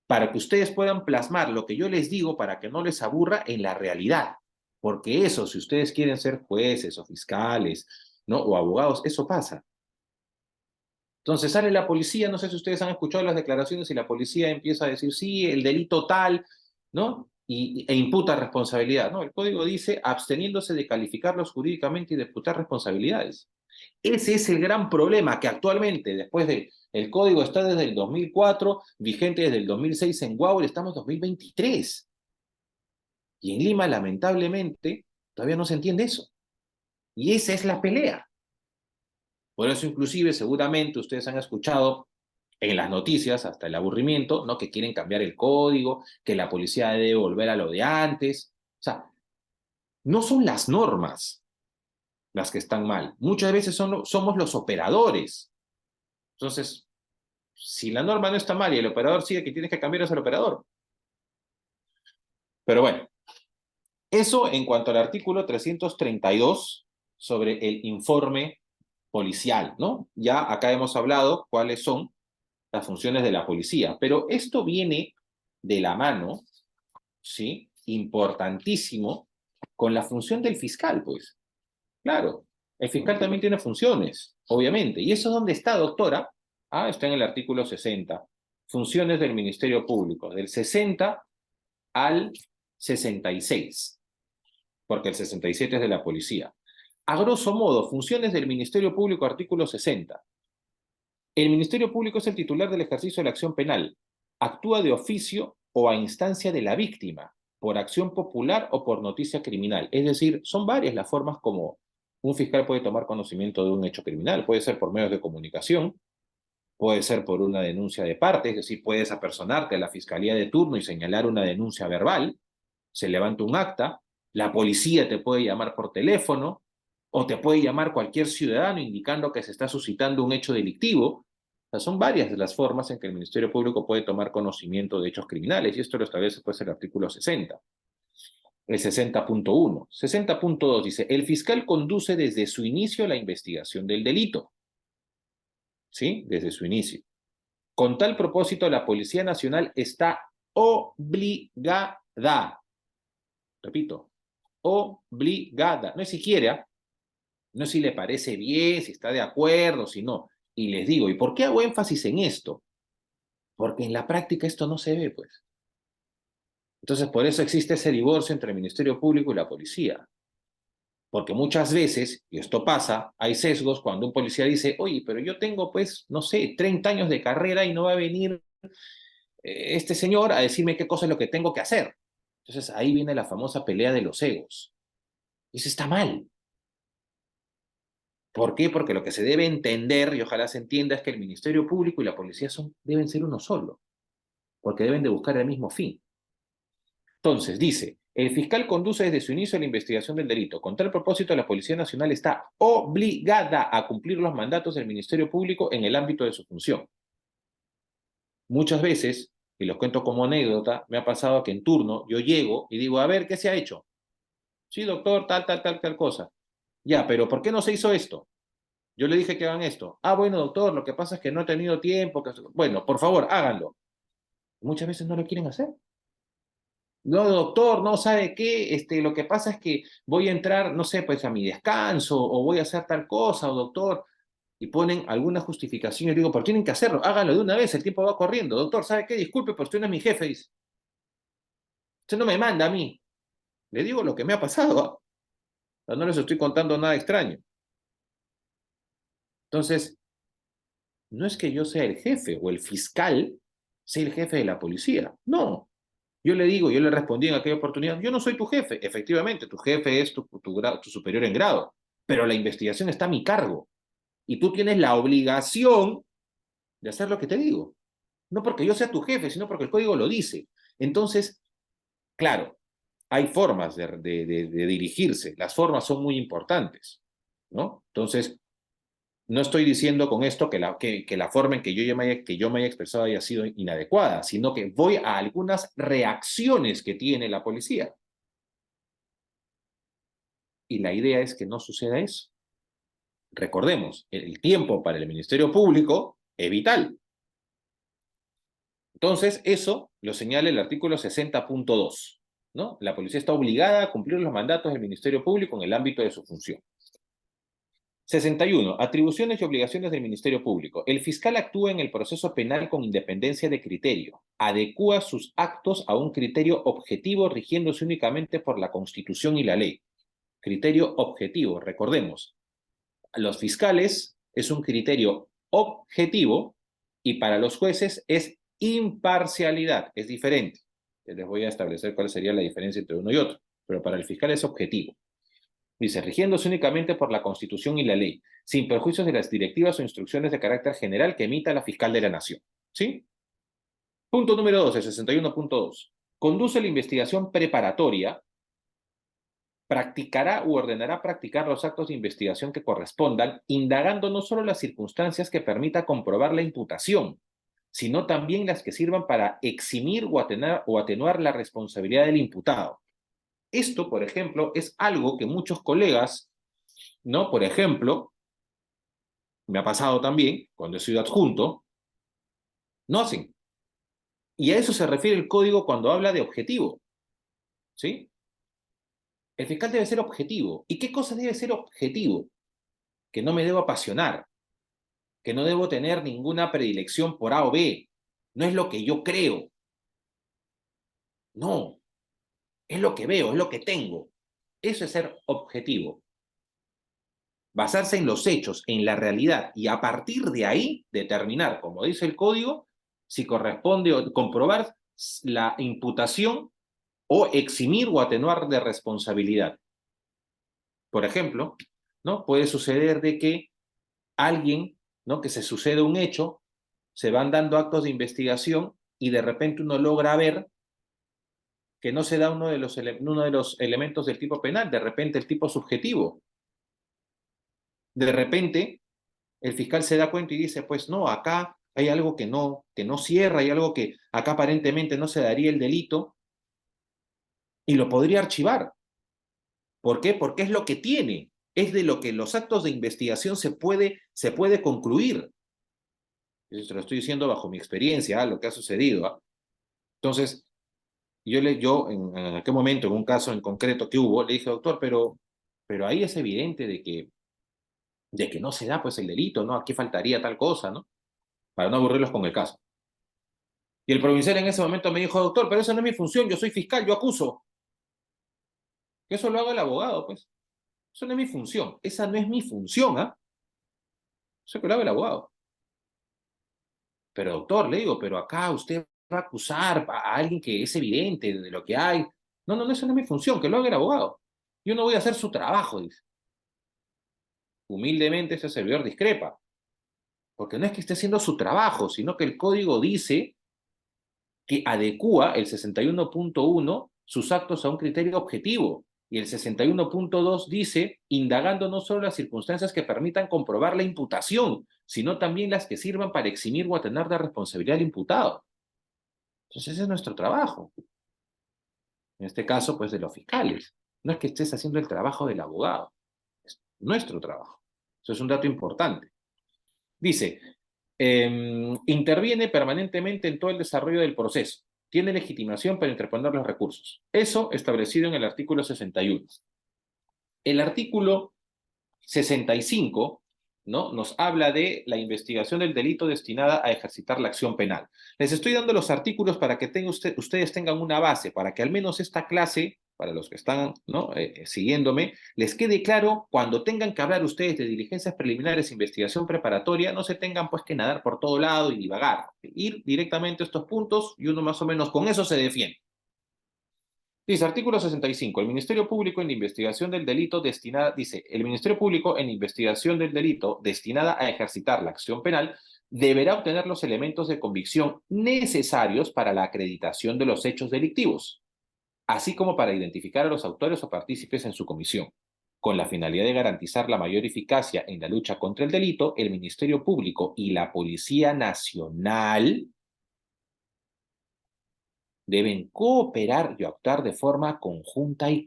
para que ustedes puedan plasmar lo que yo les digo para que no les aburra en la realidad. Porque eso, si ustedes quieren ser jueces o fiscales, ¿no? O abogados, eso pasa. Entonces sale la policía, no sé si ustedes han escuchado las declaraciones y la policía empieza a decir, sí, el delito tal, ¿no? E imputa responsabilidad, ¿no? El código dice absteniéndose de calificarlos jurídicamente y de imputar responsabilidades. Ese es el gran problema que actualmente, después de, el código está desde el 2004, vigente desde el 2006 en Guaure, estamos en 2023. Y en Lima, lamentablemente, todavía no se entiende eso. Y esa es la pelea. Por eso, inclusive, seguramente ustedes han escuchado en las noticias, hasta el aburrimiento, ¿no? Que quieren cambiar el código, que la policía debe volver a lo de antes. O sea, no son las normas las que están mal. Muchas veces somos los operadores. Entonces, si la norma no está mal y el operador sigue que tienes que cambiar es el operador. Pero bueno, eso en cuanto al artículo 332 sobre el informe policial, ¿no? Ya acá hemos hablado cuáles son las funciones de la policía, pero esto viene de la mano, ¿sí? Importantísimo, con la función del fiscal, pues. Claro, el fiscal también tiene funciones, obviamente. ¿Y eso dónde está, doctora? Ah, está en el artículo 60. Funciones del Ministerio Público, del 60 al 66, porque el 67 es de la policía. A grosso modo, funciones del Ministerio Público, artículo 60. El Ministerio Público es el titular del ejercicio de la acción penal. Actúa de oficio o a instancia de la víctima, por acción popular o por noticia criminal. Es decir, son varias las formas como un fiscal puede tomar conocimiento de un hecho criminal. Puede ser por medios de comunicación, puede ser por una denuncia de parte, es decir, puedes apersonarte a la fiscalía de turno y señalar una denuncia verbal, se levanta un acta, la policía te puede llamar por teléfono o te puede llamar cualquier ciudadano indicando que se está suscitando un hecho delictivo. O sea, son varias de las formas en que el Ministerio Público puede tomar conocimiento de hechos criminales y esto lo establece pues el artículo 60. El 60.1. 60.2 dice, el fiscal conduce desde su inicio la investigación del delito. ¿Sí? Desde su inicio. Con tal propósito, la Policía Nacional está obligada, repito, obligada, no es siquiera, no es si le parece bien, si está de acuerdo, si no. Y les digo, ¿y por qué hago énfasis en esto? Porque en la práctica esto no se ve, pues. Entonces, por eso existe ese divorcio entre el Ministerio Público y la policía. Porque muchas veces, y esto pasa, hay sesgos cuando un policía dice, oye, pero yo tengo, pues, no sé, 30 años de carrera y no va a venir este señor a decirme qué cosa es lo que tengo que hacer. Entonces ahí viene la famosa pelea de los egos. Y eso está mal. ¿Por qué? Porque lo que se debe entender, y ojalá se entienda, es que el Ministerio Público y la policía deben ser uno solo, porque deben de buscar el mismo fin. Entonces, dice, el fiscal conduce desde su inicio la investigación del delito. Con tal propósito, la Policía Nacional está obligada a cumplir los mandatos del Ministerio Público en el ámbito de su función. Muchas veces, y los cuento como anécdota, me ha pasado que en turno yo llego y digo, a ver, ¿qué se ha hecho? Sí, doctor, tal cosa. Ya, pero ¿por qué no se hizo esto? Yo le dije que hagan esto. Ah, bueno, doctor, lo que pasa es que no he tenido tiempo. Bueno, por favor, háganlo. Muchas veces no lo quieren hacer. No, doctor, no sabe qué, lo que pasa es que voy a entrar, no sé, pues a mi descanso, o voy a hacer tal cosa, o doctor, y ponen alguna justificación, y digo, pero tienen que hacerlo, háganlo de una vez, el tiempo va corriendo. Doctor, ¿sabe qué? Disculpe, pero usted no es mi jefe, dice. Usted no me manda a mí. Le digo lo que me ha pasado, ¿ah? O sea, no les estoy contando nada extraño. Entonces, no es que yo sea el jefe o el fiscal sea el jefe de la policía. No. Yo le digo, yo le respondí en aquella oportunidad, yo no soy tu jefe. Efectivamente, tu jefe es tu superior en grado, pero la investigación está a mi cargo. Y tú tienes la obligación de hacer lo que te digo. No porque yo sea tu jefe, sino porque el código lo dice. Entonces, claro, hay formas de dirigirse. Las formas son muy importantes, ¿no? Entonces, no estoy diciendo con esto que la forma en que yo me haya expresado haya sido inadecuada, sino que voy a algunas reacciones que tiene la policía. Y la idea es que no suceda eso. Recordemos, el tiempo para el Ministerio Público es vital. Entonces, eso lo señala el artículo 60.2, ¿no? La policía está obligada a cumplir los mandatos del Ministerio Público en el ámbito de su función. 61. Atribuciones y obligaciones del Ministerio Público. El fiscal actúa en el proceso penal con independencia de criterio. Adecúa sus actos a un criterio objetivo rigiéndose únicamente por la Constitución y la ley. Criterio objetivo, recordemos. Los fiscales es un criterio objetivo y para los jueces es imparcialidad, es diferente. Les voy a establecer cuál sería la diferencia entre uno y otro, pero para el fiscal es objetivo. Dice, rigiéndose únicamente por la Constitución y la ley, sin perjuicios de las directivas o instrucciones de carácter general que emita la fiscal de la Nación. ¿Sí? Punto número 2, el 61.2. Conduce la investigación preparatoria, practicará u ordenará practicar los actos de investigación que correspondan, indagando no solo las circunstancias que permita comprobar la imputación, sino también las que sirvan para eximir o atenuar la responsabilidad del imputado. Esto, por ejemplo, es algo que muchos colegas, ¿no? Por ejemplo, me ha pasado también, cuando he sido adjunto, no hacen. Y a eso se refiere el código cuando habla de objetivo, ¿sí? El fiscal debe ser objetivo. ¿Y qué cosa debe ser objetivo? Que no me debo apasionar, que no debo tener ninguna predilección por A o B. No es lo que yo creo. No, es lo que veo, es lo que tengo. Eso es ser objetivo. Basarse en los hechos, en la realidad, y a partir de ahí determinar, como dice el código, si corresponde o comprobar la imputación o eximir o atenuar de responsabilidad. Por ejemplo, ¿no? Puede suceder de que alguien, ¿no? Que se sucede un hecho, se van dando actos de investigación y de repente uno logra ver que no se da uno de los elementos del tipo penal, de repente el tipo subjetivo. De repente el fiscal se da cuenta y dice, pues no, acá hay algo que no cierra, hay algo que acá aparentemente no se daría el delito y lo podría archivar. ¿Por qué? Porque es lo que tiene, es de lo que los actos de investigación se puede concluir. Eso te lo estoy diciendo bajo mi experiencia, lo que ha sucedido. Entonces, yo en aquel momento, en un caso en concreto que hubo, le dije, doctor, pero ahí es evidente de que no se da pues el delito, ¿no? Aquí faltaría tal cosa, ¿no? Para no aburrirlos con el caso. Y el provincial en ese momento me dijo, doctor, pero esa no es mi función, yo soy fiscal, yo acuso. Que eso lo haga el abogado, pues. Eso no es mi función, esa no es mi función, ¿ah? Eso que lo haga el abogado. Pero doctor, le digo, pero acá usted va a acusar a alguien que es evidente de lo que hay. No, no, no, esa no es mi función, que lo haga el abogado. Yo no voy a hacer su trabajo, dice. Humildemente ese servidor discrepa, porque no es que esté haciendo su trabajo, sino que el código dice que adecúa el 61.1 sus actos a un criterio objetivo. Y el 61.2 dice, indagando no solo las circunstancias que permitan comprobar la imputación, sino también las que sirvan para eximir o atener de responsabilidad al imputado. Entonces ese es nuestro trabajo. En este caso, pues de los fiscales. No es que estés haciendo el trabajo del abogado, es nuestro trabajo. Eso es un dato importante. Dice, interviene permanentemente en todo el desarrollo del proceso. Tiene legitimación para interponer los recursos. Eso establecido en el artículo 61. El artículo 65, ¿no? Nos habla de la investigación del delito destinada a ejercitar la acción penal. Les estoy dando los artículos para que ustedes tengan una base, para que al menos esta clase, para los que están, ¿no? Siguiéndome, les quede claro cuando tengan que hablar ustedes de diligencias preliminares, investigación preparatoria, no se tengan pues que nadar por todo lado y divagar. Ir directamente a estos puntos y uno más o menos con eso se defiende. Dice, artículo 65, el Ministerio Público en la investigación del delito destinada, dice, el Ministerio Público en la investigación del delito destinada a ejercitar la acción penal deberá obtener los elementos de convicción necesarios para la acreditación de los hechos delictivos, así como para identificar a los autores o partícipes en su comisión. Con la finalidad de garantizar la mayor eficacia en la lucha contra el delito, el Ministerio Público y la Policía Nacional deben cooperar y actuar de forma conjunta y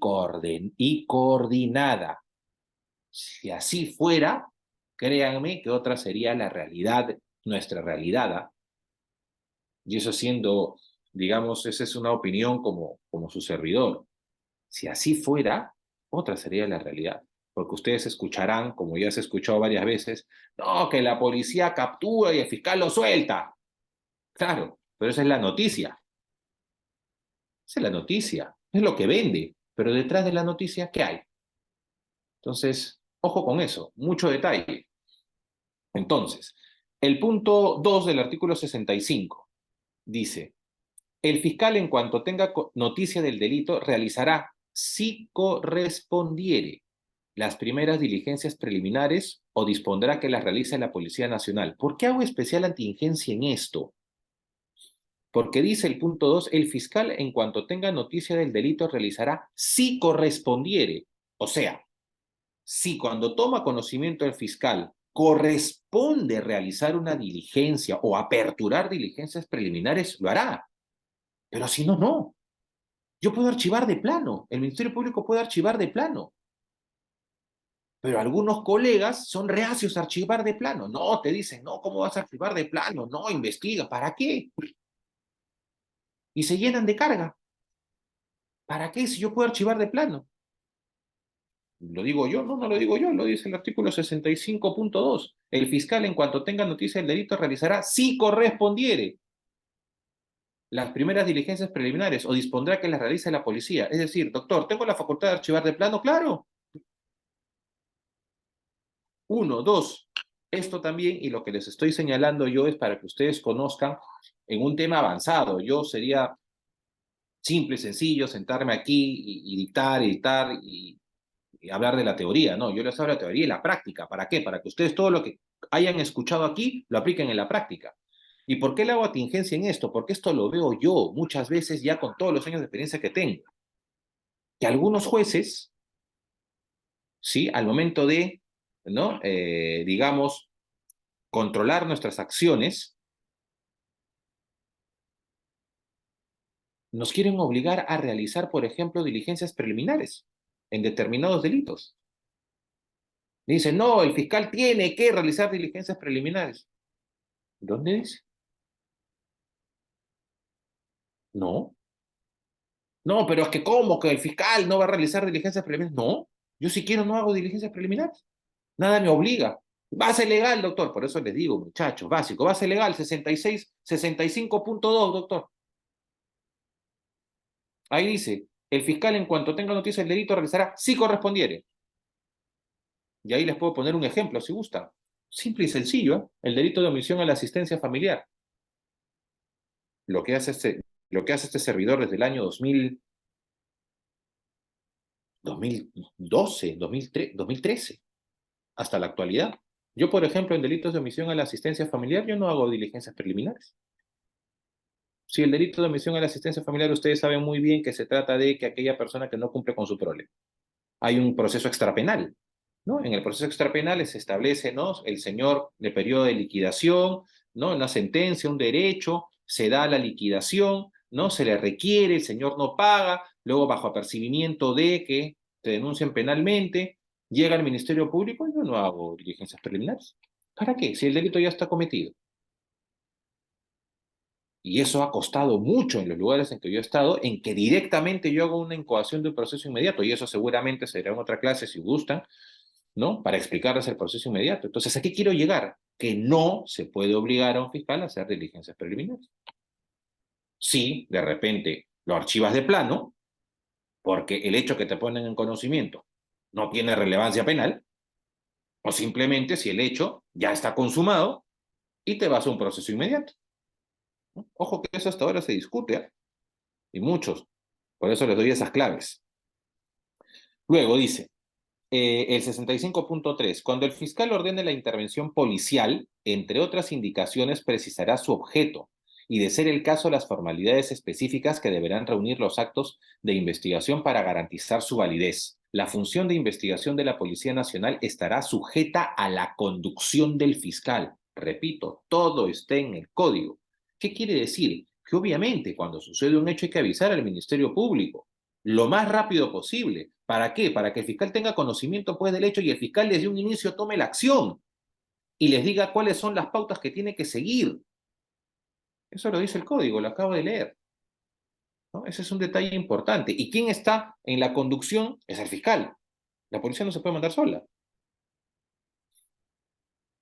coordinada. Si así fuera, créanme que otra sería la realidad, nuestra realidad. ¿Ah? Y eso siendo, digamos, esa es una opinión como su servidor. Si así fuera, otra sería la realidad. Porque ustedes escucharán, como ya se ha escuchado varias veces, no, que la policía captura y el fiscal lo suelta. Claro, pero esa es la noticia. Esa es la noticia, es lo que vende, pero detrás de la noticia, ¿qué hay? Entonces, ojo con eso, mucho detalle. Entonces, el punto 2 del artículo 65 dice, el fiscal en cuanto tenga noticia del delito realizará, si correspondiere, las primeras diligencias preliminares o dispondrá que las realice la Policía Nacional. ¿Por qué hago especial contingencia en esto? Porque dice el punto 2, el fiscal en cuanto tenga noticia del delito realizará si correspondiere. O sea, si cuando toma conocimiento el fiscal corresponde realizar una diligencia o aperturar diligencias preliminares, lo hará. Pero si no, no. Yo puedo archivar de plano. El Ministerio Público puede archivar de plano. Pero algunos colegas son reacios a archivar de plano. No, te dicen, no, ¿cómo vas a archivar de plano? No, investiga. ¿Para qué? Y se llenan de carga. ¿Para qué si yo puedo archivar de plano? ¿Lo digo yo? No, no lo digo yo, lo dice el artículo 65.2. El fiscal, en cuanto tenga noticia del delito, realizará, si correspondiere, las primeras diligencias preliminares o dispondrá que las realice la policía. Es decir, doctor, ¿tengo la facultad de archivar de plano? Claro. Uno, dos. Esto también, y lo que les estoy señalando yo es para que ustedes conozcan en un tema avanzado. Yo sería simple y sencillo sentarme aquí y dictar y hablar de la teoría, no, yo les hablo de la teoría y la práctica. ¿Para qué? Para que ustedes todo lo que hayan escuchado aquí lo apliquen en la práctica. ¿Y por qué le hago atingencia en esto? Porque esto lo veo yo muchas veces ya con todos los años de experiencia que tengo. Que algunos jueces, ¿sí? Al momento de, ¿no? Digamos, controlar nuestras acciones, nos quieren obligar a realizar, por ejemplo, diligencias preliminares en determinados delitos. Dicen, no, el fiscal tiene que realizar diligencias preliminares. ¿Dónde dice? No. No, pero es que ¿cómo que el fiscal no va a realizar diligencias preliminares? No, yo si quiero no hago diligencias preliminares. Nada me obliga. Base legal, doctor. Por eso les digo, muchachos, básico. Base legal 66, 65.2, doctor. Ahí dice, el fiscal en cuanto tenga noticia del delito realizará si correspondiere. Y ahí les puedo poner un ejemplo si gusta. Simple y sencillo, ¿eh? El delito de omisión a la asistencia familiar. Lo que hace este servidor desde el año 2012, 2013, hasta la actualidad. Yo, por ejemplo, en delitos de omisión a la asistencia familiar, yo no hago diligencias preliminares. Si el delito de omisión a la asistencia familiar, ustedes saben muy bien que se trata de que aquella persona que no cumple con su prole. Hay un proceso extrapenal, ¿no? En el proceso extrapenal se establece, ¿no? El señor de periodo de liquidación, ¿no? Una sentencia, un derecho, se da la liquidación, ¿no? Se le requiere, el señor no paga, luego bajo apercibimiento de que te denuncien penalmente, llega al Ministerio Público y yo no hago diligencias preliminares. ¿Para qué? Si el delito ya está cometido. Y eso ha costado mucho en los lugares en que yo he estado, en que directamente yo hago una incoación de un proceso inmediato, y eso seguramente será en otra clase si gustan, ¿no? Para explicarles el proceso inmediato. Entonces, ¿a qué quiero llegar? Que no se puede obligar a un fiscal a hacer diligencias preliminares. Si de repente lo archivas de plano, porque el hecho que te ponen en conocimiento no tiene relevancia penal, o simplemente si el hecho ya está consumado y te vas a un proceso inmediato. ¿No? Ojo que eso hasta ahora se discute, ¿eh? Y muchos. Por eso les doy esas claves. Luego dice, el 65.3, cuando el fiscal ordene la intervención policial, entre otras indicaciones, precisará su objeto y, de ser el caso, las formalidades específicas que deberán reunir los actos de investigación para garantizar su validez. La función de investigación de la Policía Nacional estará sujeta a la conducción del fiscal. Repito, todo está en el código. ¿Qué quiere decir? Que obviamente cuando sucede un hecho hay que avisar al Ministerio Público lo más rápido posible. ¿Para qué? Para que el fiscal tenga conocimiento pues del hecho y el fiscal desde un inicio tome la acción y les diga cuáles son las pautas que tiene que seguir. Eso lo dice el código, lo acabo de leer, ¿no? Ese es un detalle importante. ¿Y quién está en la conducción? Es el fiscal. La policía no se puede mandar sola.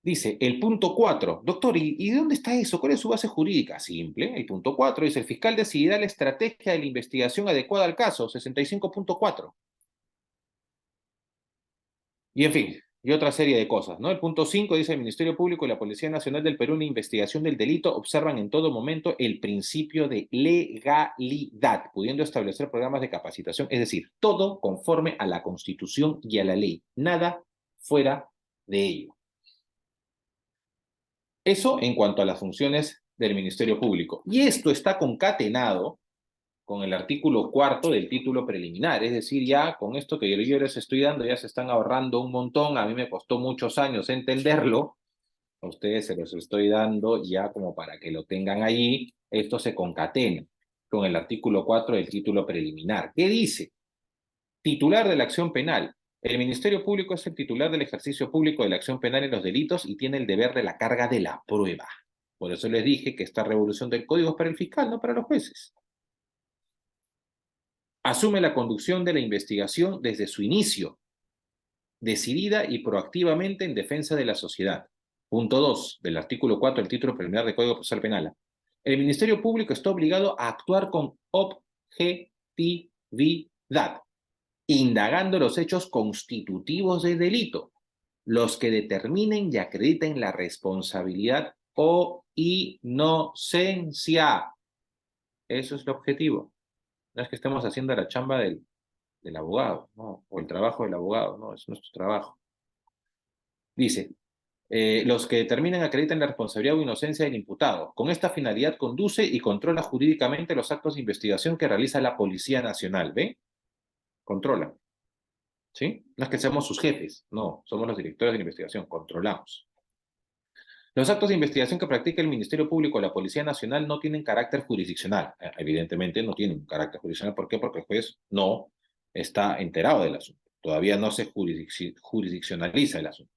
Dice el punto 4, doctor, ¿y dónde está eso? ¿Cuál es su base jurídica? Simple, el punto 4 dice, el fiscal decidirá la estrategia de la investigación adecuada al caso, 65.4. Y en fin, y otra serie de cosas, ¿no? El punto 5 dice, el Ministerio Público y la Policía Nacional del Perú en la investigación del delito observan en todo momento el principio de legalidad, pudiendo establecer programas de capacitación, es decir, todo conforme a la Constitución y a la ley, nada fuera de ello. Eso en cuanto a las funciones del Ministerio Público. Y esto está concatenado con el artículo 4 del título preliminar, es decir, ya con esto que yo les estoy dando, ya se están ahorrando un montón, a mí me costó muchos años entenderlo, a ustedes se los estoy dando ya como para que lo tengan allí, esto se concatena con el artículo 4 del título preliminar. ¿Qué dice? Titular de la acción penal. El Ministerio Público es el titular del ejercicio público de la acción penal en los delitos y tiene el deber de la carga de la prueba. Por eso les dije que esta revolución del código es para el fiscal, no para los jueces. Asume la conducción de la investigación desde su inicio, decidida y proactivamente en defensa de la sociedad. Punto 2 del artículo 4 del título preliminar del Código Procesal Penal. El Ministerio Público está obligado a actuar con objetividad, indagando los hechos constitutivos del delito, los que determinen y acrediten la responsabilidad o inocencia. Eso es el objetivo. No es que estemos haciendo la chamba del abogado, ¿no? O el trabajo del abogado, no, es nuestro trabajo. Dice, los que determinan acreditan la responsabilidad o inocencia del imputado. Con esta finalidad conduce y controla jurídicamente los actos de investigación que realiza la Policía Nacional. ¿Ve? Controla. ¿Sí? No es que seamos sus jefes, no, somos los directores de la investigación, controlamos. Los actos de investigación que practica el Ministerio Público o la Policía Nacional no tienen carácter jurisdiccional. Evidentemente no tienen un carácter jurisdiccional. ¿Por qué? Porque el juez no está enterado del asunto. Todavía no se jurisdiccionaliza el asunto.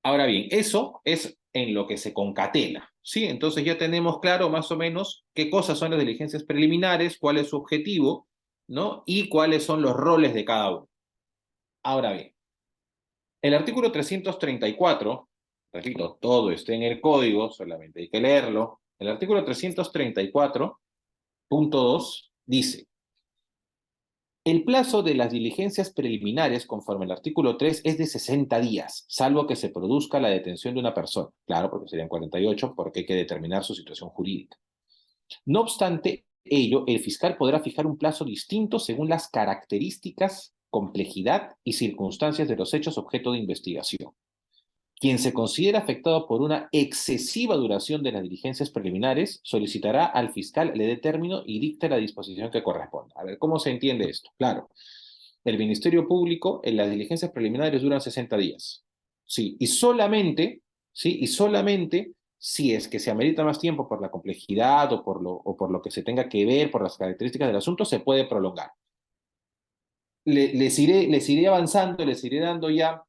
Ahora bien, eso es en lo que se concatena, ¿sí? Entonces ya tenemos claro más o menos qué cosas son las diligencias preliminares, cuál es su objetivo, ¿no? Y cuáles son los roles de cada uno. Ahora bien, el artículo 334, repito, todo está en el código, solamente hay que leerlo. El artículo 334.2 dice: el plazo de las diligencias preliminares, conforme al artículo 3, es de 60 días, salvo que se produzca la detención de una persona. Claro, porque serían 48, porque hay que determinar su situación jurídica. No obstante ello, el fiscal podrá fijar un plazo distinto según las características, complejidad y circunstancias de los hechos objeto de investigación. Quien se considera afectado por una excesiva duración de las diligencias preliminares solicitará al fiscal le dé término y dicte la disposición que corresponda. A ver, ¿cómo se entiende esto? Claro, el Ministerio Público en las diligencias preliminares duran 60 días. Sí, y solamente si es que se amerita más tiempo por la complejidad o por lo que se tenga que ver, por las características del asunto, se puede prolongar. Les iré avanzando, les iré dando ya,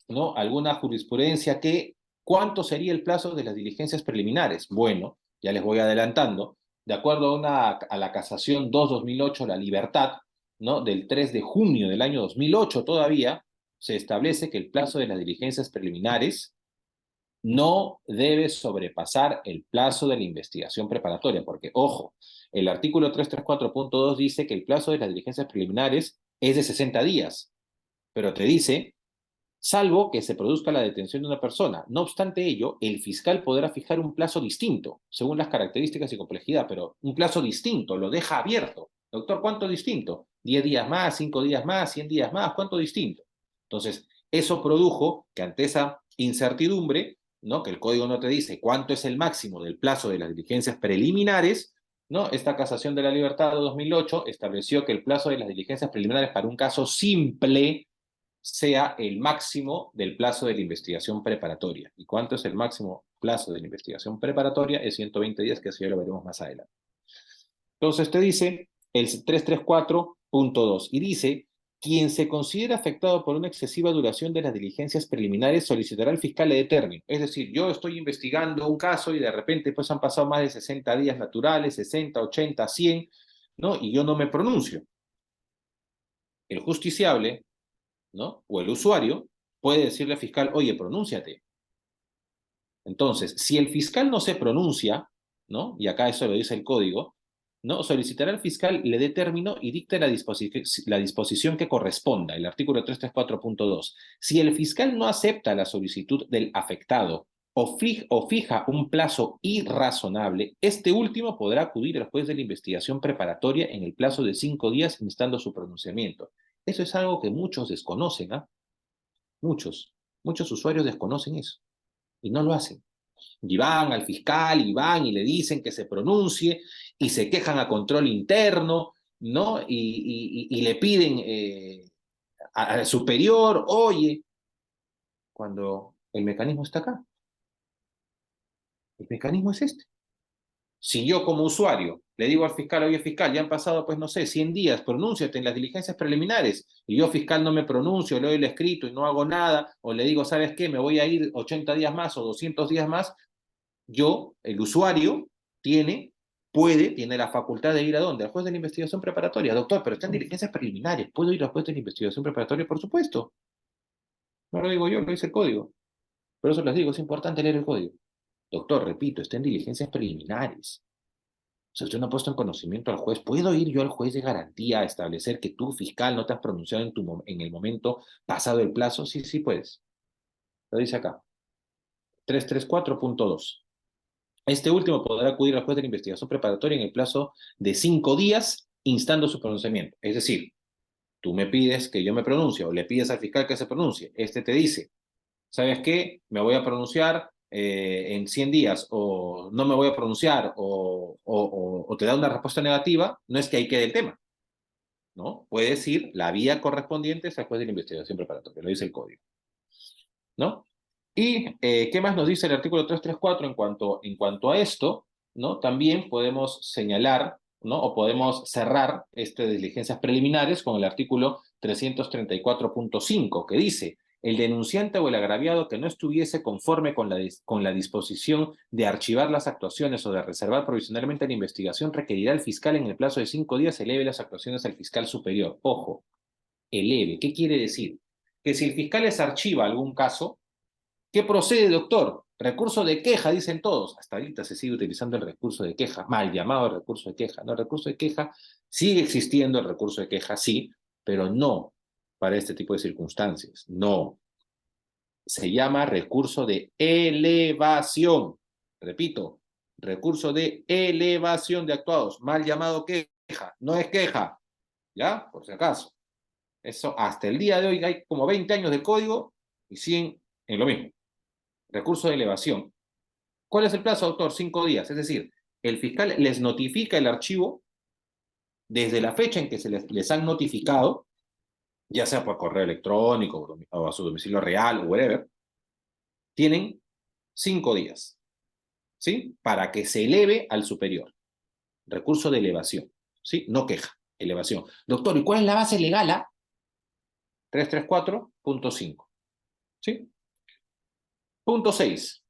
¿no?, alguna jurisprudencia que, ¿cuánto sería el plazo de las diligencias preliminares? Bueno, ya les voy adelantando, de acuerdo a la casación 2-2008, la libertad, ¿no?, del 3 de junio del año 2008 todavía, se establece que el plazo de las diligencias preliminares no debe sobrepasar el plazo de la investigación preparatoria, porque, ojo, el artículo 334.2 dice que el plazo de las diligencias preliminares es de 60 días, pero te dice salvo que se produzca la detención de una persona. No obstante ello, el fiscal podrá fijar un plazo distinto, según las características y complejidad, pero un plazo distinto, lo deja abierto. Doctor, ¿cuánto distinto? 10 días más, 5 días más, 100 días más, ¿cuánto distinto? Entonces, eso produjo que ante esa incertidumbre, ¿no?, que el código no te dice cuánto es el máximo del plazo de las diligencias preliminares, ¿no?, esta casación de la libertad de 2008 estableció que el plazo de las diligencias preliminares para un caso simple sea el máximo del plazo de la investigación preparatoria. ¿Y cuánto es el máximo plazo de la investigación preparatoria? Es 120 días, que eso ya lo veremos más adelante. Entonces te dice el 334.2 y dice: quien se considera afectado por una excesiva duración de las diligencias preliminares solicitará al fiscal de término. Es decir, yo estoy investigando un caso y de repente pues han pasado más de 60 días naturales, 60, 80, 100, ¿no?, y yo no me pronuncio. El justiciable, ¿no?, o el usuario puede decirle al fiscal: oye, pronúnciate. Entonces, si el fiscal no se pronuncia, ¿no?, y acá eso lo dice el código, ¿no?, solicitará al fiscal le dé término y dicte la disposición que corresponda, el artículo 334.2. Si el fiscal no acepta la solicitud del afectado o fija un plazo irrazonable, este último podrá acudir al juez de la investigación preparatoria en el plazo de 5 días instando su pronunciamiento. Eso es algo que muchos desconocen, ¿ah? Muchos usuarios desconocen eso y no lo hacen. Y van al fiscal, y van y le dicen que se pronuncie, y se quejan a control interno, ¿no? Y le piden al superior, oye, cuando el mecanismo está acá. El mecanismo es este. Si yo como usuario le digo al fiscal, oye fiscal, ya han pasado, pues no sé, 100 días, pronúnciate en las diligencias preliminares, y yo fiscal no me pronuncio, le doy el escrito y no hago nada, o le digo, ¿sabes qué? Me voy a ir 80 días más o 200 días más, yo, el usuario, tiene la facultad de ir ¿a dónde? Al juez de la investigación preparatoria. Doctor, pero están diligencias preliminares, ¿puedo ir al juez de la investigación preparatoria? Por supuesto. No lo digo yo, lo dice el código. Por eso les digo, es importante leer el código. Doctor, repito, está en diligencias preliminares. Si usted no ha puesto en conocimiento al juez, ¿puedo ir yo al juez de garantía a establecer que tú, fiscal, no te has pronunciado en el momento pasado el plazo? Sí, sí puedes. Lo dice acá. 334.2. Este último podrá acudir al juez de la investigación preparatoria en el plazo de 5 días, instando su pronunciamiento. Es decir, tú me pides que yo me pronuncie o le pides al fiscal que se pronuncie. Este te dice, ¿sabes qué? Me voy a pronunciar en 100 días o no me voy a pronunciar o te da una respuesta negativa, no es que ahí quede el tema, ¿no? Puedes ir, la vía correspondiente es al juez de la investigación preparatoria, lo dice el código, ¿no? Y ¿qué más nos dice el artículo 334 en cuanto a esto? ¿No? También podemos señalar, ¿no? O podemos cerrar diligencias preliminares con el artículo 334.5, que dice, el denunciante o el agraviado que no estuviese conforme con la disposición de archivar las actuaciones o de reservar provisionalmente la investigación requerirá al fiscal en el plazo de 5 días eleve las actuaciones al fiscal superior. Ojo, eleve. ¿Qué quiere decir? Que si el fiscal les archiva algún caso, ¿qué procede, doctor? Recurso de queja, dicen todos. Hasta ahorita se sigue utilizando el recurso de queja, mal llamado recurso de queja. No, el recurso de queja sigue existiendo, el recurso de queja sí, pero no para este tipo de circunstancias. No. Se llama recurso de elevación. Repito, recurso de elevación de actuados, mal llamado queja. No es queja, ¿ya? Por si acaso. Eso hasta el día de hoy hay como 20 años del código y siguen en lo mismo. Recurso de elevación. ¿Cuál es el plazo, autor? 5 días. Es decir, el fiscal les notifica el archivo desde la fecha en que les han notificado, ya sea por correo electrónico o a su domicilio real o whatever, tienen 5 días, ¿sí? Para que se eleve al superior. Recurso de elevación, ¿sí? No queja, elevación. Doctor, ¿y cuál es la base legal? 334.5, ¿sí? Punto 6.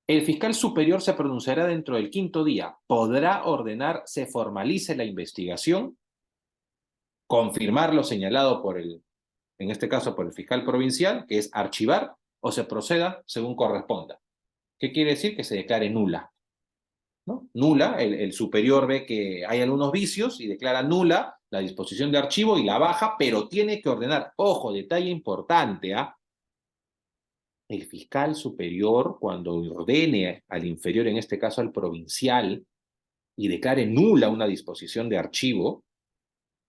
El fiscal superior se pronunciará dentro del 5.º día. Podrá ordenar se formalice la investigación, confirmar lo señalado en este caso por el fiscal provincial, que es archivar, o se proceda según corresponda. ¿Qué quiere decir? Que se declare nula, ¿no? Nula, el superior ve que hay algunos vicios y declara nula la disposición de archivo y la baja, pero tiene que ordenar. Ojo, detalle importante, el fiscal superior, cuando ordene al inferior, en este caso al provincial, y declare nula una disposición de archivo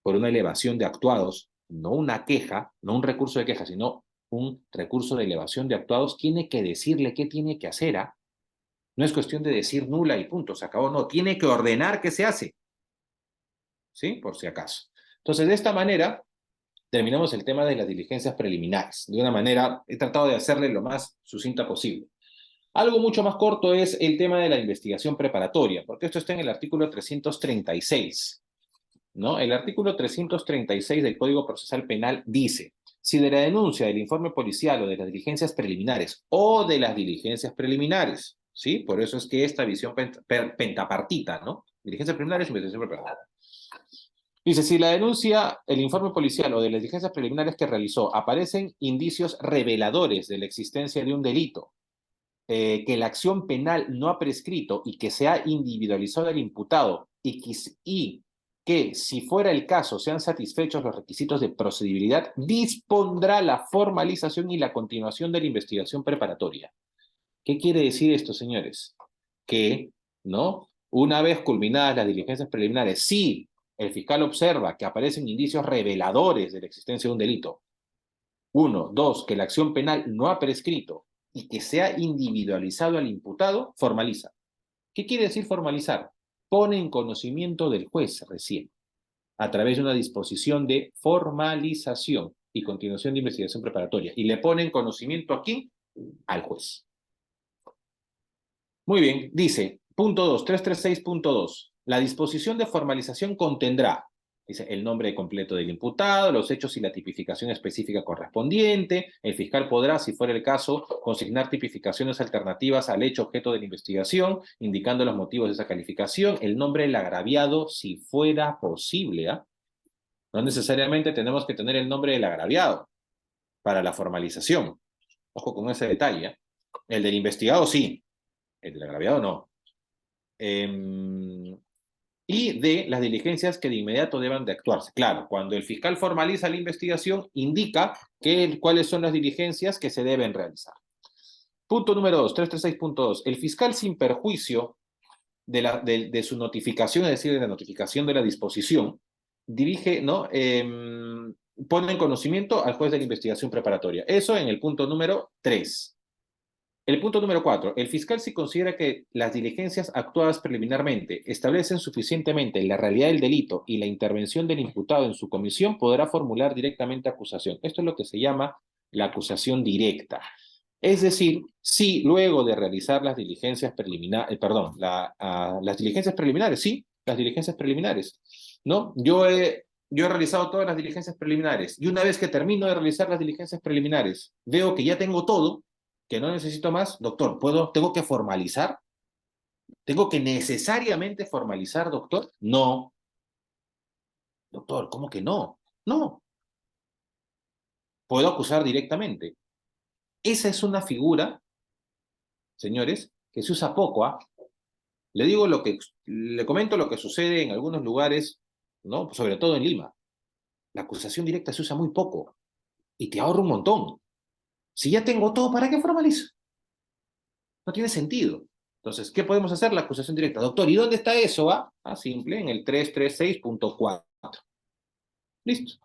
por una elevación de actuados, no una queja, no un recurso de queja, sino un recurso de elevación de actuados, tiene que decirle qué tiene que hacer. No es cuestión de decir nula y punto, se acabó, no, tiene que ordenar qué se hace, ¿sí? Por si acaso. Entonces, de esta manera, terminamos el tema de las diligencias preliminares. De una manera, he tratado de hacerle lo más sucinta posible. Algo mucho más corto es el tema de la investigación preparatoria, porque esto está en el artículo 336, ¿no? El artículo 336 del Código Procesal Penal dice, si de la denuncia, del informe policial o de las diligencias preliminares ¿sí? Por eso es que esta visión pentapartita, ¿no? Diligencias preliminares, investigación preparatoria. Dice, si la denuncia, el informe policial o de las diligencias preliminares que realizó aparecen indicios reveladores de la existencia de un delito, que la acción penal no ha prescrito y que se ha individualizado el imputado y que, si fuera el caso, sean satisfechos los requisitos de procedibilidad, dispondrá la formalización y la continuación de la investigación preparatoria. ¿Qué quiere decir esto, señores? Que, ¿no? Una vez culminadas las diligencias preliminares, si el fiscal observa que aparecen indicios reveladores de la existencia de un delito, 1, 2, que la acción penal no ha prescrito, y que sea individualizado al imputado, formaliza. ¿Qué quiere decir formalizar? Pone en conocimiento del juez recién, a través de una disposición de formalización y continuación de investigación preparatoria. Y le pone en conocimiento ¿a quién? Al juez. Muy bien, dice, punto 2, 336.2. La disposición de formalización contendrá, dice, el nombre completo del imputado, los hechos y la tipificación específica correspondiente. El fiscal podrá, si fuera el caso, consignar tipificaciones alternativas al hecho objeto de la investigación, indicando los motivos de esa calificación, el nombre del agraviado, si fuera posible. No necesariamente tenemos que tener el nombre del agraviado para la formalización. Ojo con ese detalle. El del investigado sí, el del agraviado no. Y de las diligencias que de inmediato deban de actuarse. Claro, cuando el fiscal formaliza la investigación, indica cuáles son las diligencias que se deben realizar. Punto número 2, 336.2. El fiscal sin perjuicio de su notificación, es decir, de la notificación de la disposición, dirige, ¿no? Pone en conocimiento al juez de la investigación preparatoria. Eso en el punto número 3. El punto número 4. El fiscal, si considera que las diligencias actuadas preliminarmente establecen suficientemente la realidad del delito y la intervención del imputado en su comisión, podrá formular directamente acusación. Esto es lo que se llama la acusación directa. Es decir, si luego de realizar las diligencias preliminares, las diligencias preliminares, sí, las diligencias preliminares, ¿no? Yo he realizado todas las diligencias preliminares y una vez que termino de realizar las diligencias preliminares, veo que ya tengo todo, que no necesito más, doctor, ¿tengo que formalizar? ¿Tengo que necesariamente formalizar, doctor? No. Doctor, ¿cómo que no? No. Puedo acusar directamente. Esa es una figura, señores, que se usa poco, ¿ah? Le comento lo que sucede en algunos lugares, ¿no? Sobre todo en Lima. La acusación directa se usa muy poco y te ahorra un montón. Si ya tengo todo, ¿para qué formalizo? No tiene sentido. Entonces, ¿qué podemos hacer? La acusación directa. Doctor, ¿y dónde está eso? Simple, en el 336.4. Listo.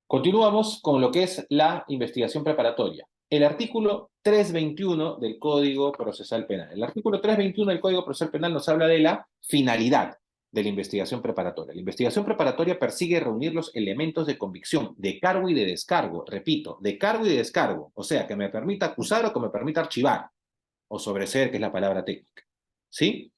Continuamos con lo que es la investigación preparatoria. El artículo 321 del Código Procesal Penal. El artículo 321 del Código Procesal Penal nos habla de la finalidad de la investigación preparatoria. La investigación preparatoria persigue reunir los elementos de convicción, de cargo y de descargo. Repito, de cargo y de descargo. O sea, que me permita acusar o que me permita archivar. O sobreseer, que es la palabra técnica. ¿Sí?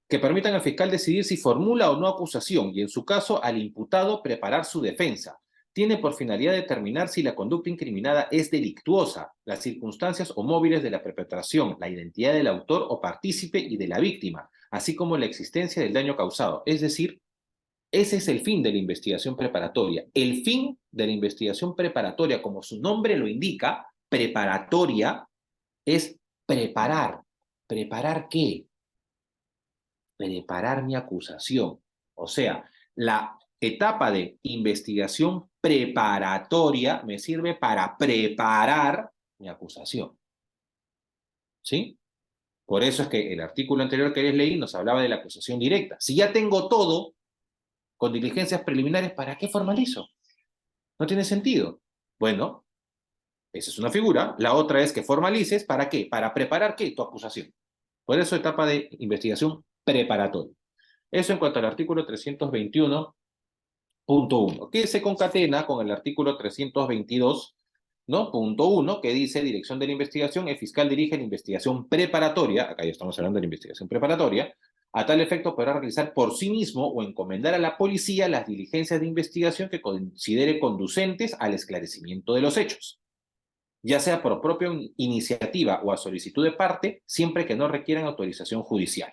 Que permitan al fiscal decidir si formula o no acusación y, en su caso, al imputado preparar su defensa. Tiene por finalidad determinar si la conducta incriminada es delictuosa, las circunstancias o móviles de la perpetración, la identidad del autor o partícipe y de la víctima, así como la existencia del daño causado. Es decir, ese es el fin de la investigación preparatoria. El fin de la investigación preparatoria, como su nombre lo indica, preparatoria, es preparar. ¿Preparar qué? Preparar mi acusación. O sea, la etapa de investigación preparatoria me sirve para preparar mi acusación. ¿Sí? Por eso es que el artículo anterior que les leí nos hablaba de la acusación directa. Si ya tengo todo con diligencias preliminares, ¿para qué formalizo? No tiene sentido. Bueno, esa es una figura. La otra es que formalices, ¿para qué? Para preparar, ¿qué? Tu acusación. Por eso etapa de investigación preparatoria. Eso en cuanto al artículo 321.1, que se concatena con el artículo 322, ¿no? Punto 1, que dice dirección de la investigación, el fiscal dirige la investigación preparatoria, acá ya estamos hablando de la investigación preparatoria, a tal efecto podrá realizar por sí mismo o encomendar a la policía las diligencias de investigación que considere conducentes al esclarecimiento de los hechos, ya sea por propia iniciativa o a solicitud de parte, siempre que no requieran autorización judicial.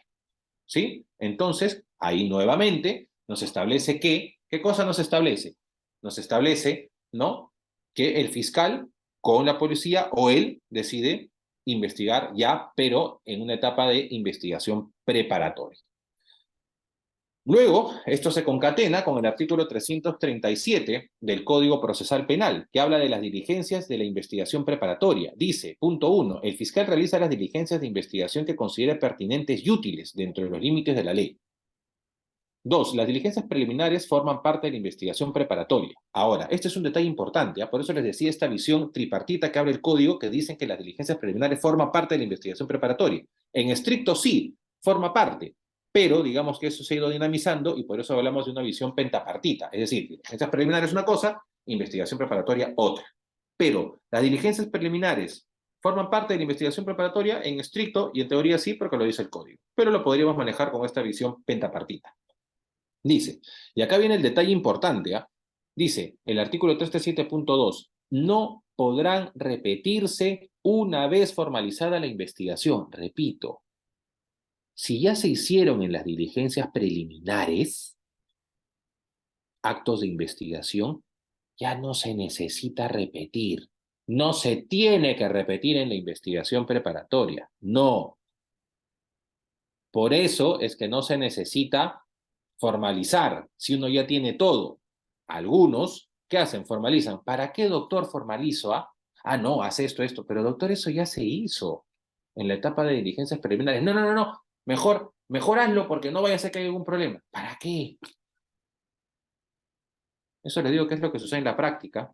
¿Sí? Entonces, ahí nuevamente nos establece ¿qué cosa nos establece? Nos establece, ¿no? Que el fiscal con la policía o él decide investigar ya, pero en una etapa de investigación preparatoria. Luego, esto se concatena con el artículo 337 del Código Procesal Penal, que habla de las diligencias de la investigación preparatoria. Dice, punto 1, el fiscal realiza las diligencias de investigación que considere pertinentes y útiles dentro de los límites de la ley. Dos, las diligencias preliminares forman parte de la investigación preparatoria. Ahora, este es un detalle importante, ¿ah? Por eso les decía esta visión tripartita que abre el código, que dicen que las diligencias preliminares forman parte de la investigación preparatoria. En estricto sí, forma parte, pero digamos que eso se ha ido dinamizando y por eso hablamos de una visión pentapartita. Es decir, diligencias preliminares una cosa, investigación preparatoria otra. Pero las diligencias preliminares forman parte de la investigación preparatoria en estricto y en teoría sí, porque lo dice el código. Pero lo podríamos manejar con esta visión pentapartita. Dice, y acá viene el detalle importante, ¿ah? Dice, el artículo 337.2, no podrán repetirse una vez formalizada la investigación. Repito, si ya se hicieron en las diligencias preliminares actos de investigación, ya no se necesita repetir. No se tiene que repetir en la investigación preparatoria. No. Por eso es que no se necesita formalizar si uno ya tiene todo. Algunos, ¿qué hacen? Formalizan. ¿Para qué, doctor, formalizo? No, hace esto, esto. Pero, doctor, eso ya se hizo en la etapa de diligencias preliminares. No, no, no, no. Mejor hazlo porque no vaya a ser que haya algún problema. ¿Para qué? Eso les digo que es lo que sucede en la práctica.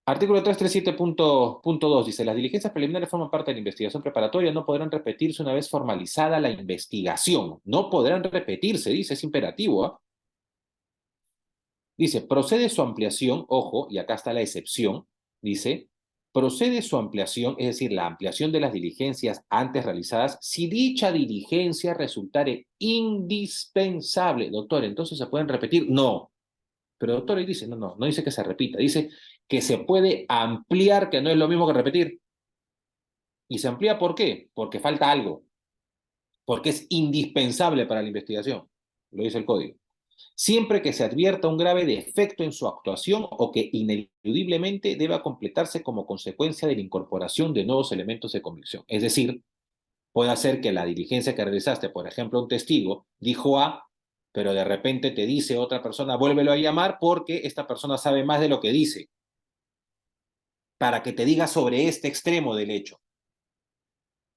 Artículo 337.2 dice, las diligencias preliminares forman parte de la investigación preparatoria, no podrán repetirse una vez formalizada la investigación. No podrán repetirse, dice, es imperativo, ¿ah? Dice, procede su ampliación, ojo, y acá está la excepción, dice, procede su ampliación, es decir, la ampliación de las diligencias antes realizadas, si dicha diligencia resultare indispensable. Doctor, ¿entonces se pueden repetir? No. Pero doctor, ahí dice, no dice que se repita, dice que se puede ampliar, que no es lo mismo que repetir. ¿Y se amplía por qué? Porque falta algo, porque es indispensable para la investigación, lo dice el código. Siempre que se advierta un grave defecto en su actuación o que ineludiblemente deba completarse como consecuencia de la incorporación de nuevos elementos de convicción. Es decir, puede ser que la diligencia que realizaste, por ejemplo, un testigo dijo A, pero de repente te dice otra persona, vuélvelo a llamar porque esta persona sabe más de lo que dice, para que te diga sobre este extremo del hecho.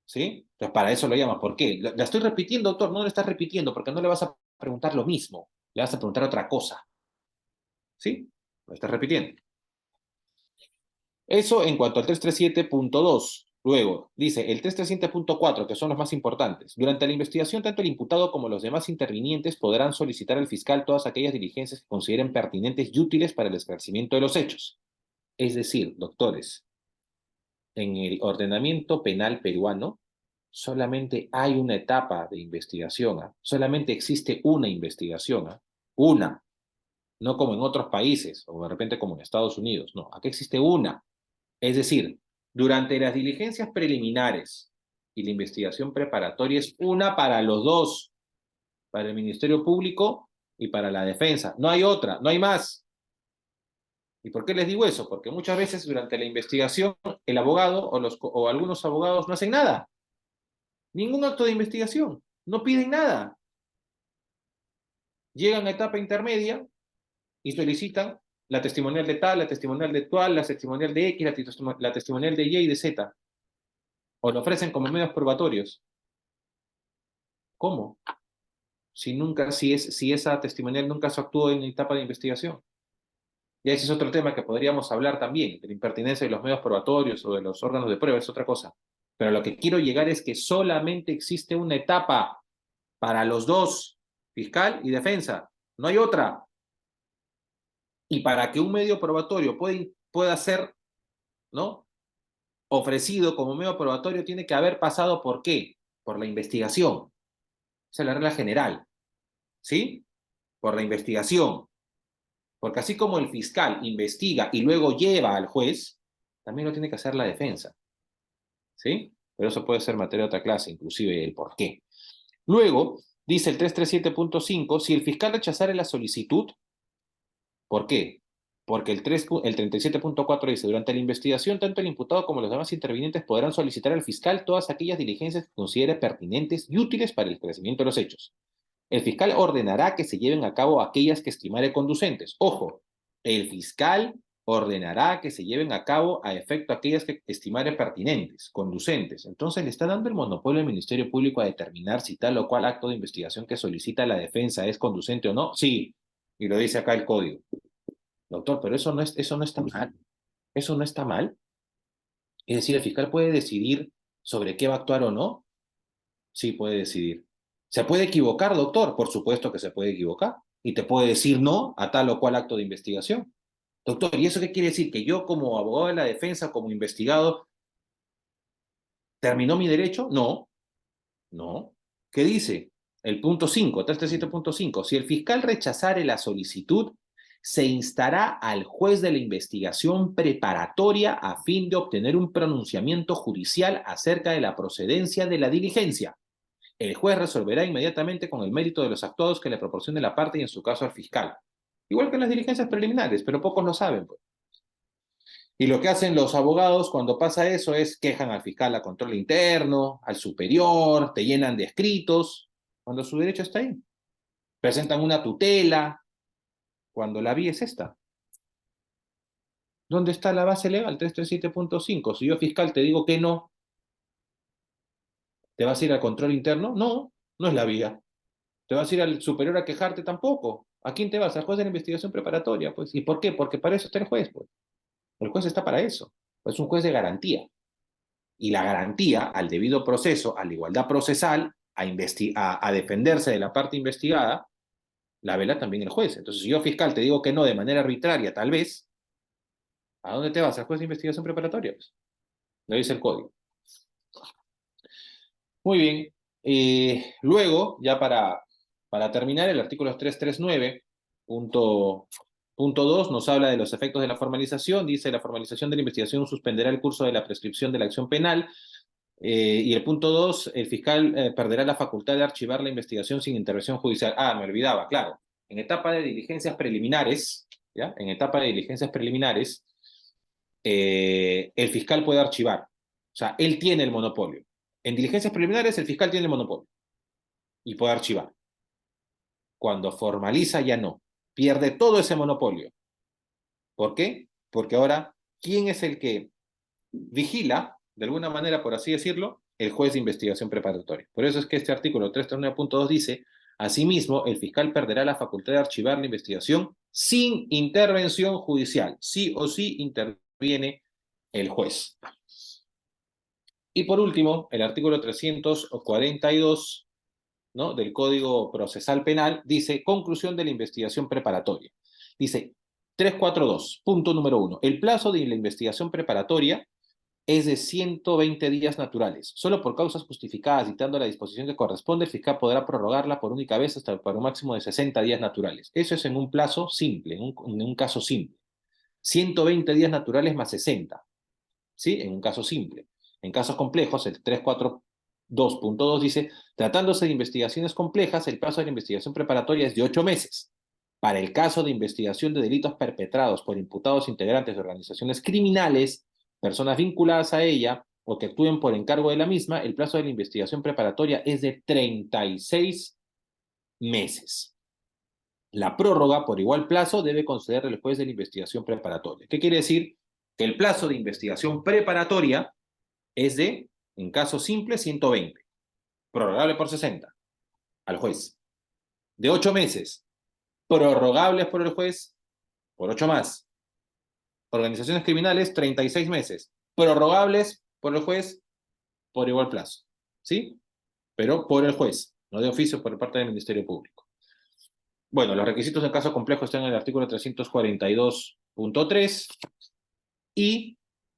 ¿Sí? Entonces, para eso lo llamas. ¿Por qué? La estoy repitiendo, doctor, no lo estás repitiendo, porque no le vas a preguntar lo mismo, le vas a preguntar otra cosa. ¿Sí? Lo estás repitiendo. Eso en cuanto al 337.2. Luego, dice el 337.4, que son los más importantes. Durante la investigación, tanto el imputado como los demás intervinientes podrán solicitar al fiscal todas aquellas diligencias que consideren pertinentes y útiles para el esclarecimiento de los hechos. Es decir, doctores, en el ordenamiento penal peruano solamente hay una etapa de investigación, ¿ah? Solamente existe una investigación, ¿ah? Una, no como en otros países o de repente como en Estados Unidos, no, aquí existe una. Es decir, durante las diligencias preliminares y la investigación preparatoria es una para los dos, para el Ministerio Público y para la defensa. No hay otra, no hay más. ¿Y por qué les digo eso? Porque muchas veces durante la investigación el abogado o algunos abogados no hacen nada. Ningún acto de investigación. No piden nada. Llegan a etapa intermedia y solicitan la testimonial de tal, la testimonial de cual, la testimonial de X, la testimonial de Y y de Z. O lo ofrecen como medios probatorios. ¿Cómo? Si esa testimonial nunca se actuó en etapa de investigación. Y ese es otro tema que podríamos hablar también, de la impertinencia de los medios probatorios o de los órganos de prueba, es otra cosa. Pero lo que quiero llegar es que solamente existe una etapa para los dos, fiscal y defensa. No hay otra. Y para que un medio probatorio pueda ser, ¿no?, ofrecido como medio probatorio, tiene que haber pasado ¿por qué? Por la investigación. Esa es la regla general. ¿Sí? Por la investigación. Porque así como el fiscal investiga y luego lleva al juez, también lo tiene que hacer la defensa. ¿Sí? Pero eso puede ser materia de otra clase, inclusive el por qué. Luego, dice el 337.5, si el fiscal rechazara la solicitud, ¿por qué? Porque el 37.4 dice, durante la investigación, tanto el imputado como los demás intervinientes podrán solicitar al fiscal todas aquellas diligencias que considere pertinentes y útiles para el esclarecimiento de los hechos. El fiscal ordenará que se lleven a cabo aquellas que estimare conducentes. Ojo, el fiscal ordenará que se lleven a cabo a efecto aquellas que estimare pertinentes, conducentes. Entonces le está dando el monopolio al Ministerio Público a determinar si tal o cual acto de investigación que solicita la defensa es conducente o no. Sí, y lo dice acá el código. Doctor, pero eso no está mal. Eso no está mal. Es decir, el fiscal puede decidir sobre qué va a actuar o no. Sí, puede decidir. ¿Se puede equivocar, doctor? Por supuesto que se puede equivocar. Y te puede decir no a tal o cual acto de investigación. Doctor, ¿y eso qué quiere decir? Que yo como abogado de la defensa, como investigado, ¿terminó mi derecho? No, no. ¿Qué dice? El punto 5, 337.5. Si el fiscal rechazare la solicitud, se instará al juez de la investigación preparatoria a fin de obtener un pronunciamiento judicial acerca de la procedencia de la diligencia. El juez resolverá inmediatamente con el mérito de los actuados que le proporcione la parte y en su caso al fiscal. Igual que en las diligencias preliminares, pero pocos lo saben, pues. Y lo que hacen los abogados cuando pasa eso es quejan al fiscal a control interno, al superior, te llenan de escritos, cuando su derecho está ahí. Presentan una tutela, cuando la vía es esta. ¿Dónde está la base legal? 337.5. Si yo fiscal te digo que no, ¿te vas a ir al control interno? No, no es la vía. ¿Te vas a ir al superior a quejarte? Tampoco. ¿A quién te vas? Al juez de la investigación preparatoria, pues. ¿Y por qué? Porque para eso está el juez, pues. El juez está para eso. Es un juez de garantía. Y la garantía al debido proceso, a la igualdad procesal, a defenderse de la parte investigada, la vela también el juez. Entonces, si yo fiscal te digo que no de manera arbitraria, tal vez, ¿a dónde te vas? Al juez de investigación preparatoria, pues. Lo dice el código. Muy bien. Luego, ya para terminar, el artículo 339, punto 2, nos habla de los efectos de la formalización. Dice, la formalización de la investigación suspenderá el curso de la prescripción de la acción penal. Y el punto 2, el fiscal perderá la facultad de archivar la investigación sin intervención judicial. Ah, me olvidaba, claro. En etapa de diligencias preliminares, ¿ya? En etapa de diligencias preliminares, el fiscal puede archivar. O sea, él tiene el monopolio. En diligencias preliminares, el fiscal tiene el monopolio y puede archivar. Cuando formaliza, ya no. Pierde todo ese monopolio. ¿Por qué? Porque ahora, ¿quién es el que vigila, de alguna manera, por así decirlo? El juez de investigación preparatoria. Por eso es que este artículo 339.2 dice, asimismo, el fiscal perderá la facultad de archivar la investigación sin intervención judicial. Sí o sí interviene el juez. Y por último, el artículo 342, ¿no?, del Código Procesal Penal dice, conclusión de la investigación preparatoria. Dice, 342, punto número 1. El plazo de la investigación preparatoria es de 120 días naturales. Solo por causas justificadas, dictando la disposición que corresponde, el fiscal podrá prorrogarla por única vez hasta para un máximo de 60 días naturales. Eso es en un plazo simple, en un caso simple. 120 días naturales más 60, ¿sí? En un caso simple. En casos complejos, el 342.2 dice, tratándose de investigaciones complejas, el plazo de la investigación preparatoria es de 8 meses. Para el caso de investigación de delitos perpetrados por imputados integrantes de organizaciones criminales, personas vinculadas a ella o que actúen por encargo de la misma, el plazo de la investigación preparatoria es de 36 meses. La prórroga por igual plazo debe conceder el juez de la investigación preparatoria. ¿Qué quiere decir? Que el plazo de investigación preparatoria es de, en caso simple, 120, prorrogable por 60 al juez. De 8 meses, prorrogables por el juez por 8 más. Organizaciones criminales, 36 meses, prorrogables por el juez por igual plazo. ¿Sí? Pero por el juez, no de oficio por parte del Ministerio Público. Bueno, los requisitos en caso complejo están en el artículo 342.3 y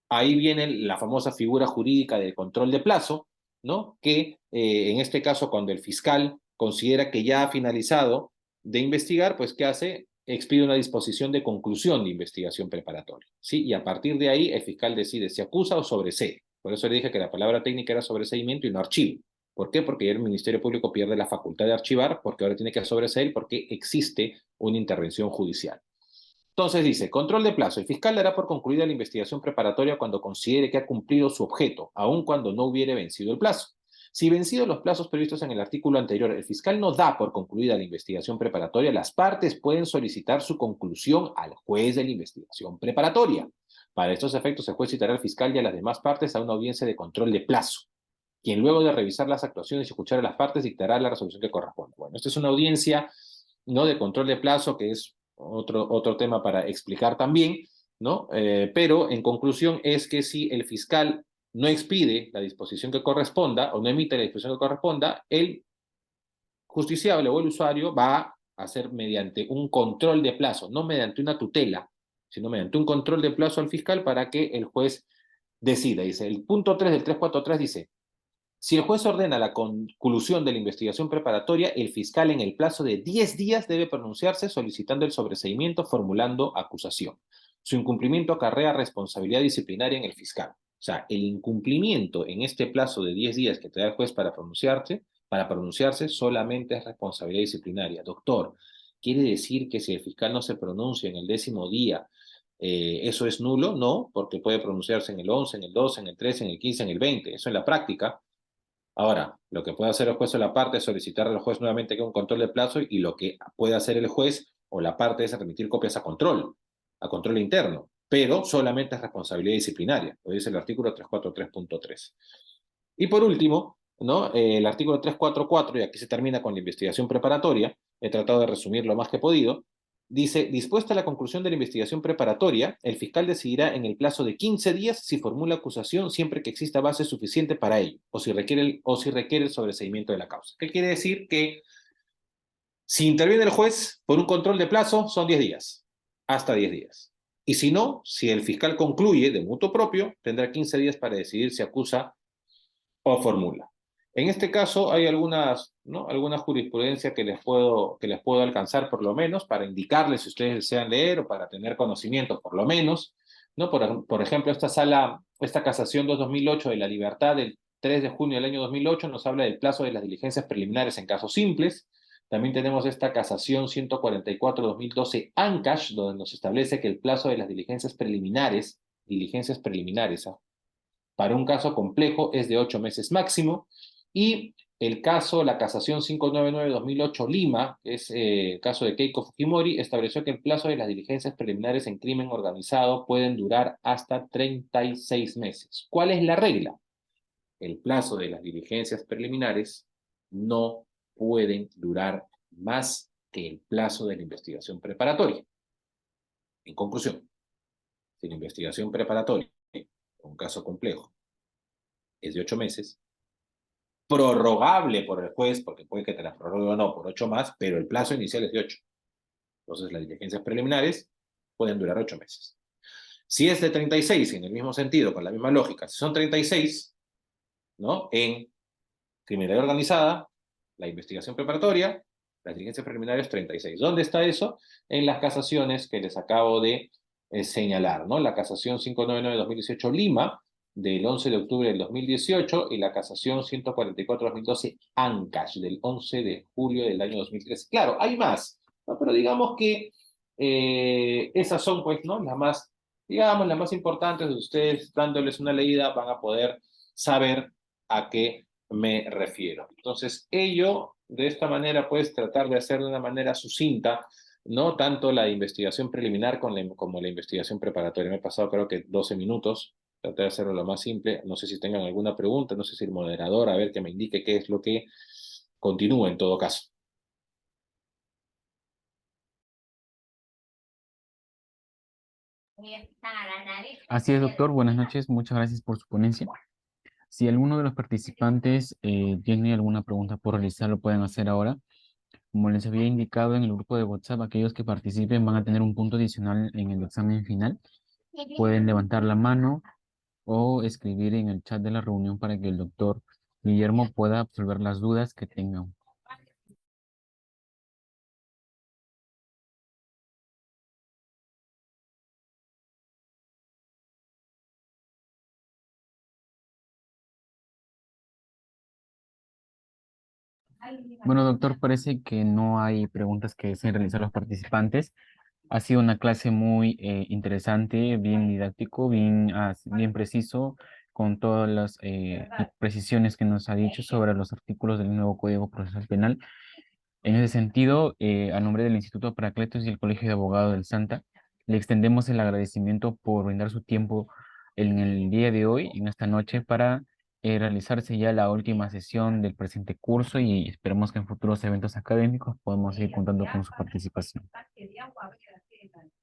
ahí viene la famosa figura jurídica del control de plazo, ¿no? Que en este caso, cuando el fiscal considera que ya ha finalizado de investigar, pues ¿qué hace? Expide una disposición de conclusión de investigación preparatoria, ¿sí? Y a partir de ahí el fiscal decide si acusa o sobresee. Por eso le dije que la palabra técnica era sobreseimiento y no archivo. ¿Por qué? Porque ya el Ministerio Público pierde la facultad de archivar, porque ahora tiene que sobreseer porque existe una intervención judicial. Entonces dice, control de plazo. El fiscal dará por concluida la investigación preparatoria cuando considere que ha cumplido su objeto, aun cuando no hubiere vencido el plazo. Si vencidos los plazos previstos en el artículo anterior, el fiscal no da por concluida la investigación preparatoria, las partes pueden solicitar su conclusión al juez de la investigación preparatoria. Para estos efectos, el juez citará al fiscal y a las demás partes a una audiencia de control de plazo, quien luego de revisar las actuaciones y escuchar a las partes dictará la resolución que corresponde. Bueno, esta es una audiencia, ¿no?, de control de plazo, que es otro tema para explicar también, ¿no? Pero en conclusión es que si el fiscal no expide la disposición que corresponda o no emite la disposición que corresponda, el justiciable o el usuario va a hacer mediante un control de plazo, no mediante una tutela, sino mediante un control de plazo al fiscal para que el juez decida. Dice, el punto 3 del 343 dice, si el juez ordena la conclusión de la investigación preparatoria, el fiscal en el plazo de 10 días debe pronunciarse solicitando el sobreseimiento, formulando acusación. Su incumplimiento acarrea responsabilidad disciplinaria en el fiscal. O sea, el incumplimiento en este plazo de 10 días que te da el juez para pronunciarse solamente es responsabilidad disciplinaria. Doctor, ¿quiere decir que si el fiscal no se pronuncia en el 10º día, eso es nulo? No, porque puede pronunciarse en el 11, en el 12, en el 13, en el 15, en el 20. Eso en la práctica. Ahora, lo que puede hacer el juez o la parte es solicitar al juez nuevamente que un control de plazo, y lo que puede hacer el juez o la parte es remitir copias a control interno, pero solamente es responsabilidad disciplinaria, lo dice el artículo 343.3. Y por último, ¿no?, el artículo 344, y aquí se termina con la investigación preparatoria, he tratado de resumir lo más que he podido, dice, dispuesta la conclusión de la investigación preparatoria, el fiscal decidirá en el plazo de 15 días si formula acusación siempre que exista base suficiente para ello, o si requiere el sobreseimiento de la causa. ¿Qué quiere decir? Que si interviene el juez por un control de plazo, son 10 días, hasta 10 días. Y si no, si el fiscal concluye de mutuo propio, tendrá 15 días para decidir si acusa o formula. En este caso hay algunas, ¿no?, alguna jurisprudencia que les puedo alcanzar por lo menos para indicarles si ustedes desean leer o para tener conocimiento por lo menos, ¿no? Por ejemplo, esta casación 2-2008 de la libertad del 3 de junio del año 2008 nos habla del plazo de las diligencias preliminares en casos simples. También tenemos esta casación 144-2012 Ancash, donde nos establece que el plazo de las diligencias preliminares, para un caso complejo es de 8 meses máximo. Y la casación 599-2008 Lima, que es el caso de Keiko Fujimori, estableció que el plazo de las diligencias preliminares en crimen organizado pueden durar hasta 36 meses. ¿Cuál es la regla? El plazo de las diligencias preliminares no pueden durar más que el plazo de la investigación preparatoria. En conclusión, si la investigación preparatoria, un caso complejo, es de 8 meses, prorrogable por el juez, porque puede que te la prorrogue o no por 8 más, pero el plazo inicial es de 8. Entonces las diligencias preliminares pueden durar 8 meses. Si es de 36, en el mismo sentido, con la misma lógica, si son 36, ¿no?, en criminalidad organizada, la investigación preparatoria, las diligencias preliminares 36. ¿Dónde está eso? En las casaciones que les acabo de señalar, ¿no? La casación 599-2018 Lima, del 11 de octubre del 2018, y la casación 144-2012 Ancash, del 11 de julio del año 2013. Claro, hay más, ¿no? Pero digamos que esas son, pues, ¿no?, las más importantes. De ustedes, dándoles una leída, van a poder saber a qué me refiero. Entonces, de esta manera, puedes tratar de hacer de una manera sucinta, no tanto la investigación preliminar como la investigación preparatoria. Me he pasado, creo que 12 minutos. Traté de hacerlo lo más simple. No sé si tengan alguna pregunta, no sé si el moderador, a ver, que me indique qué es lo que continúa en todo caso. Así es, doctor. Buenas noches. Muchas gracias por su ponencia. Si alguno de los participantes tiene alguna pregunta por realizar, lo pueden hacer ahora. Como les había indicado en el grupo de WhatsApp, aquellos que participen van a tener un punto adicional en el examen final. Pueden levantar la mano o escribir en el chat de la reunión para que el doctor Guillermo pueda absolver las dudas que tengan. Bueno, doctor, parece que no hay preguntas que deseen realizar los participantes. Ha sido una clase muy interesante, bien didáctico, bien preciso, con todas las precisiones que nos ha dicho sobre los artículos del nuevo Código Procesal Penal. En ese sentido, a nombre del Instituto Paracletos y el Colegio de Abogados del Santa, le extendemos el agradecimiento por brindar su tiempo en el día de hoy, en esta noche, para realizarse ya la última sesión del presente curso y esperemos que en futuros eventos académicos podamos seguir contando con su participación.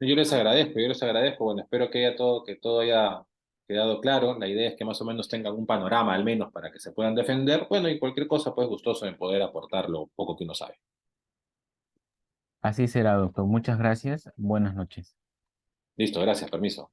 Yo les agradezco, bueno, espero que haya todo, que todo haya quedado claro. La idea es que más o menos tengan un panorama al menos para que se puedan defender. Bueno, y cualquier cosa, pues gustoso en poder aportar lo poco que uno sabe. Así será, doctor. Muchas gracias. Buenas noches. Listo, gracias, permiso.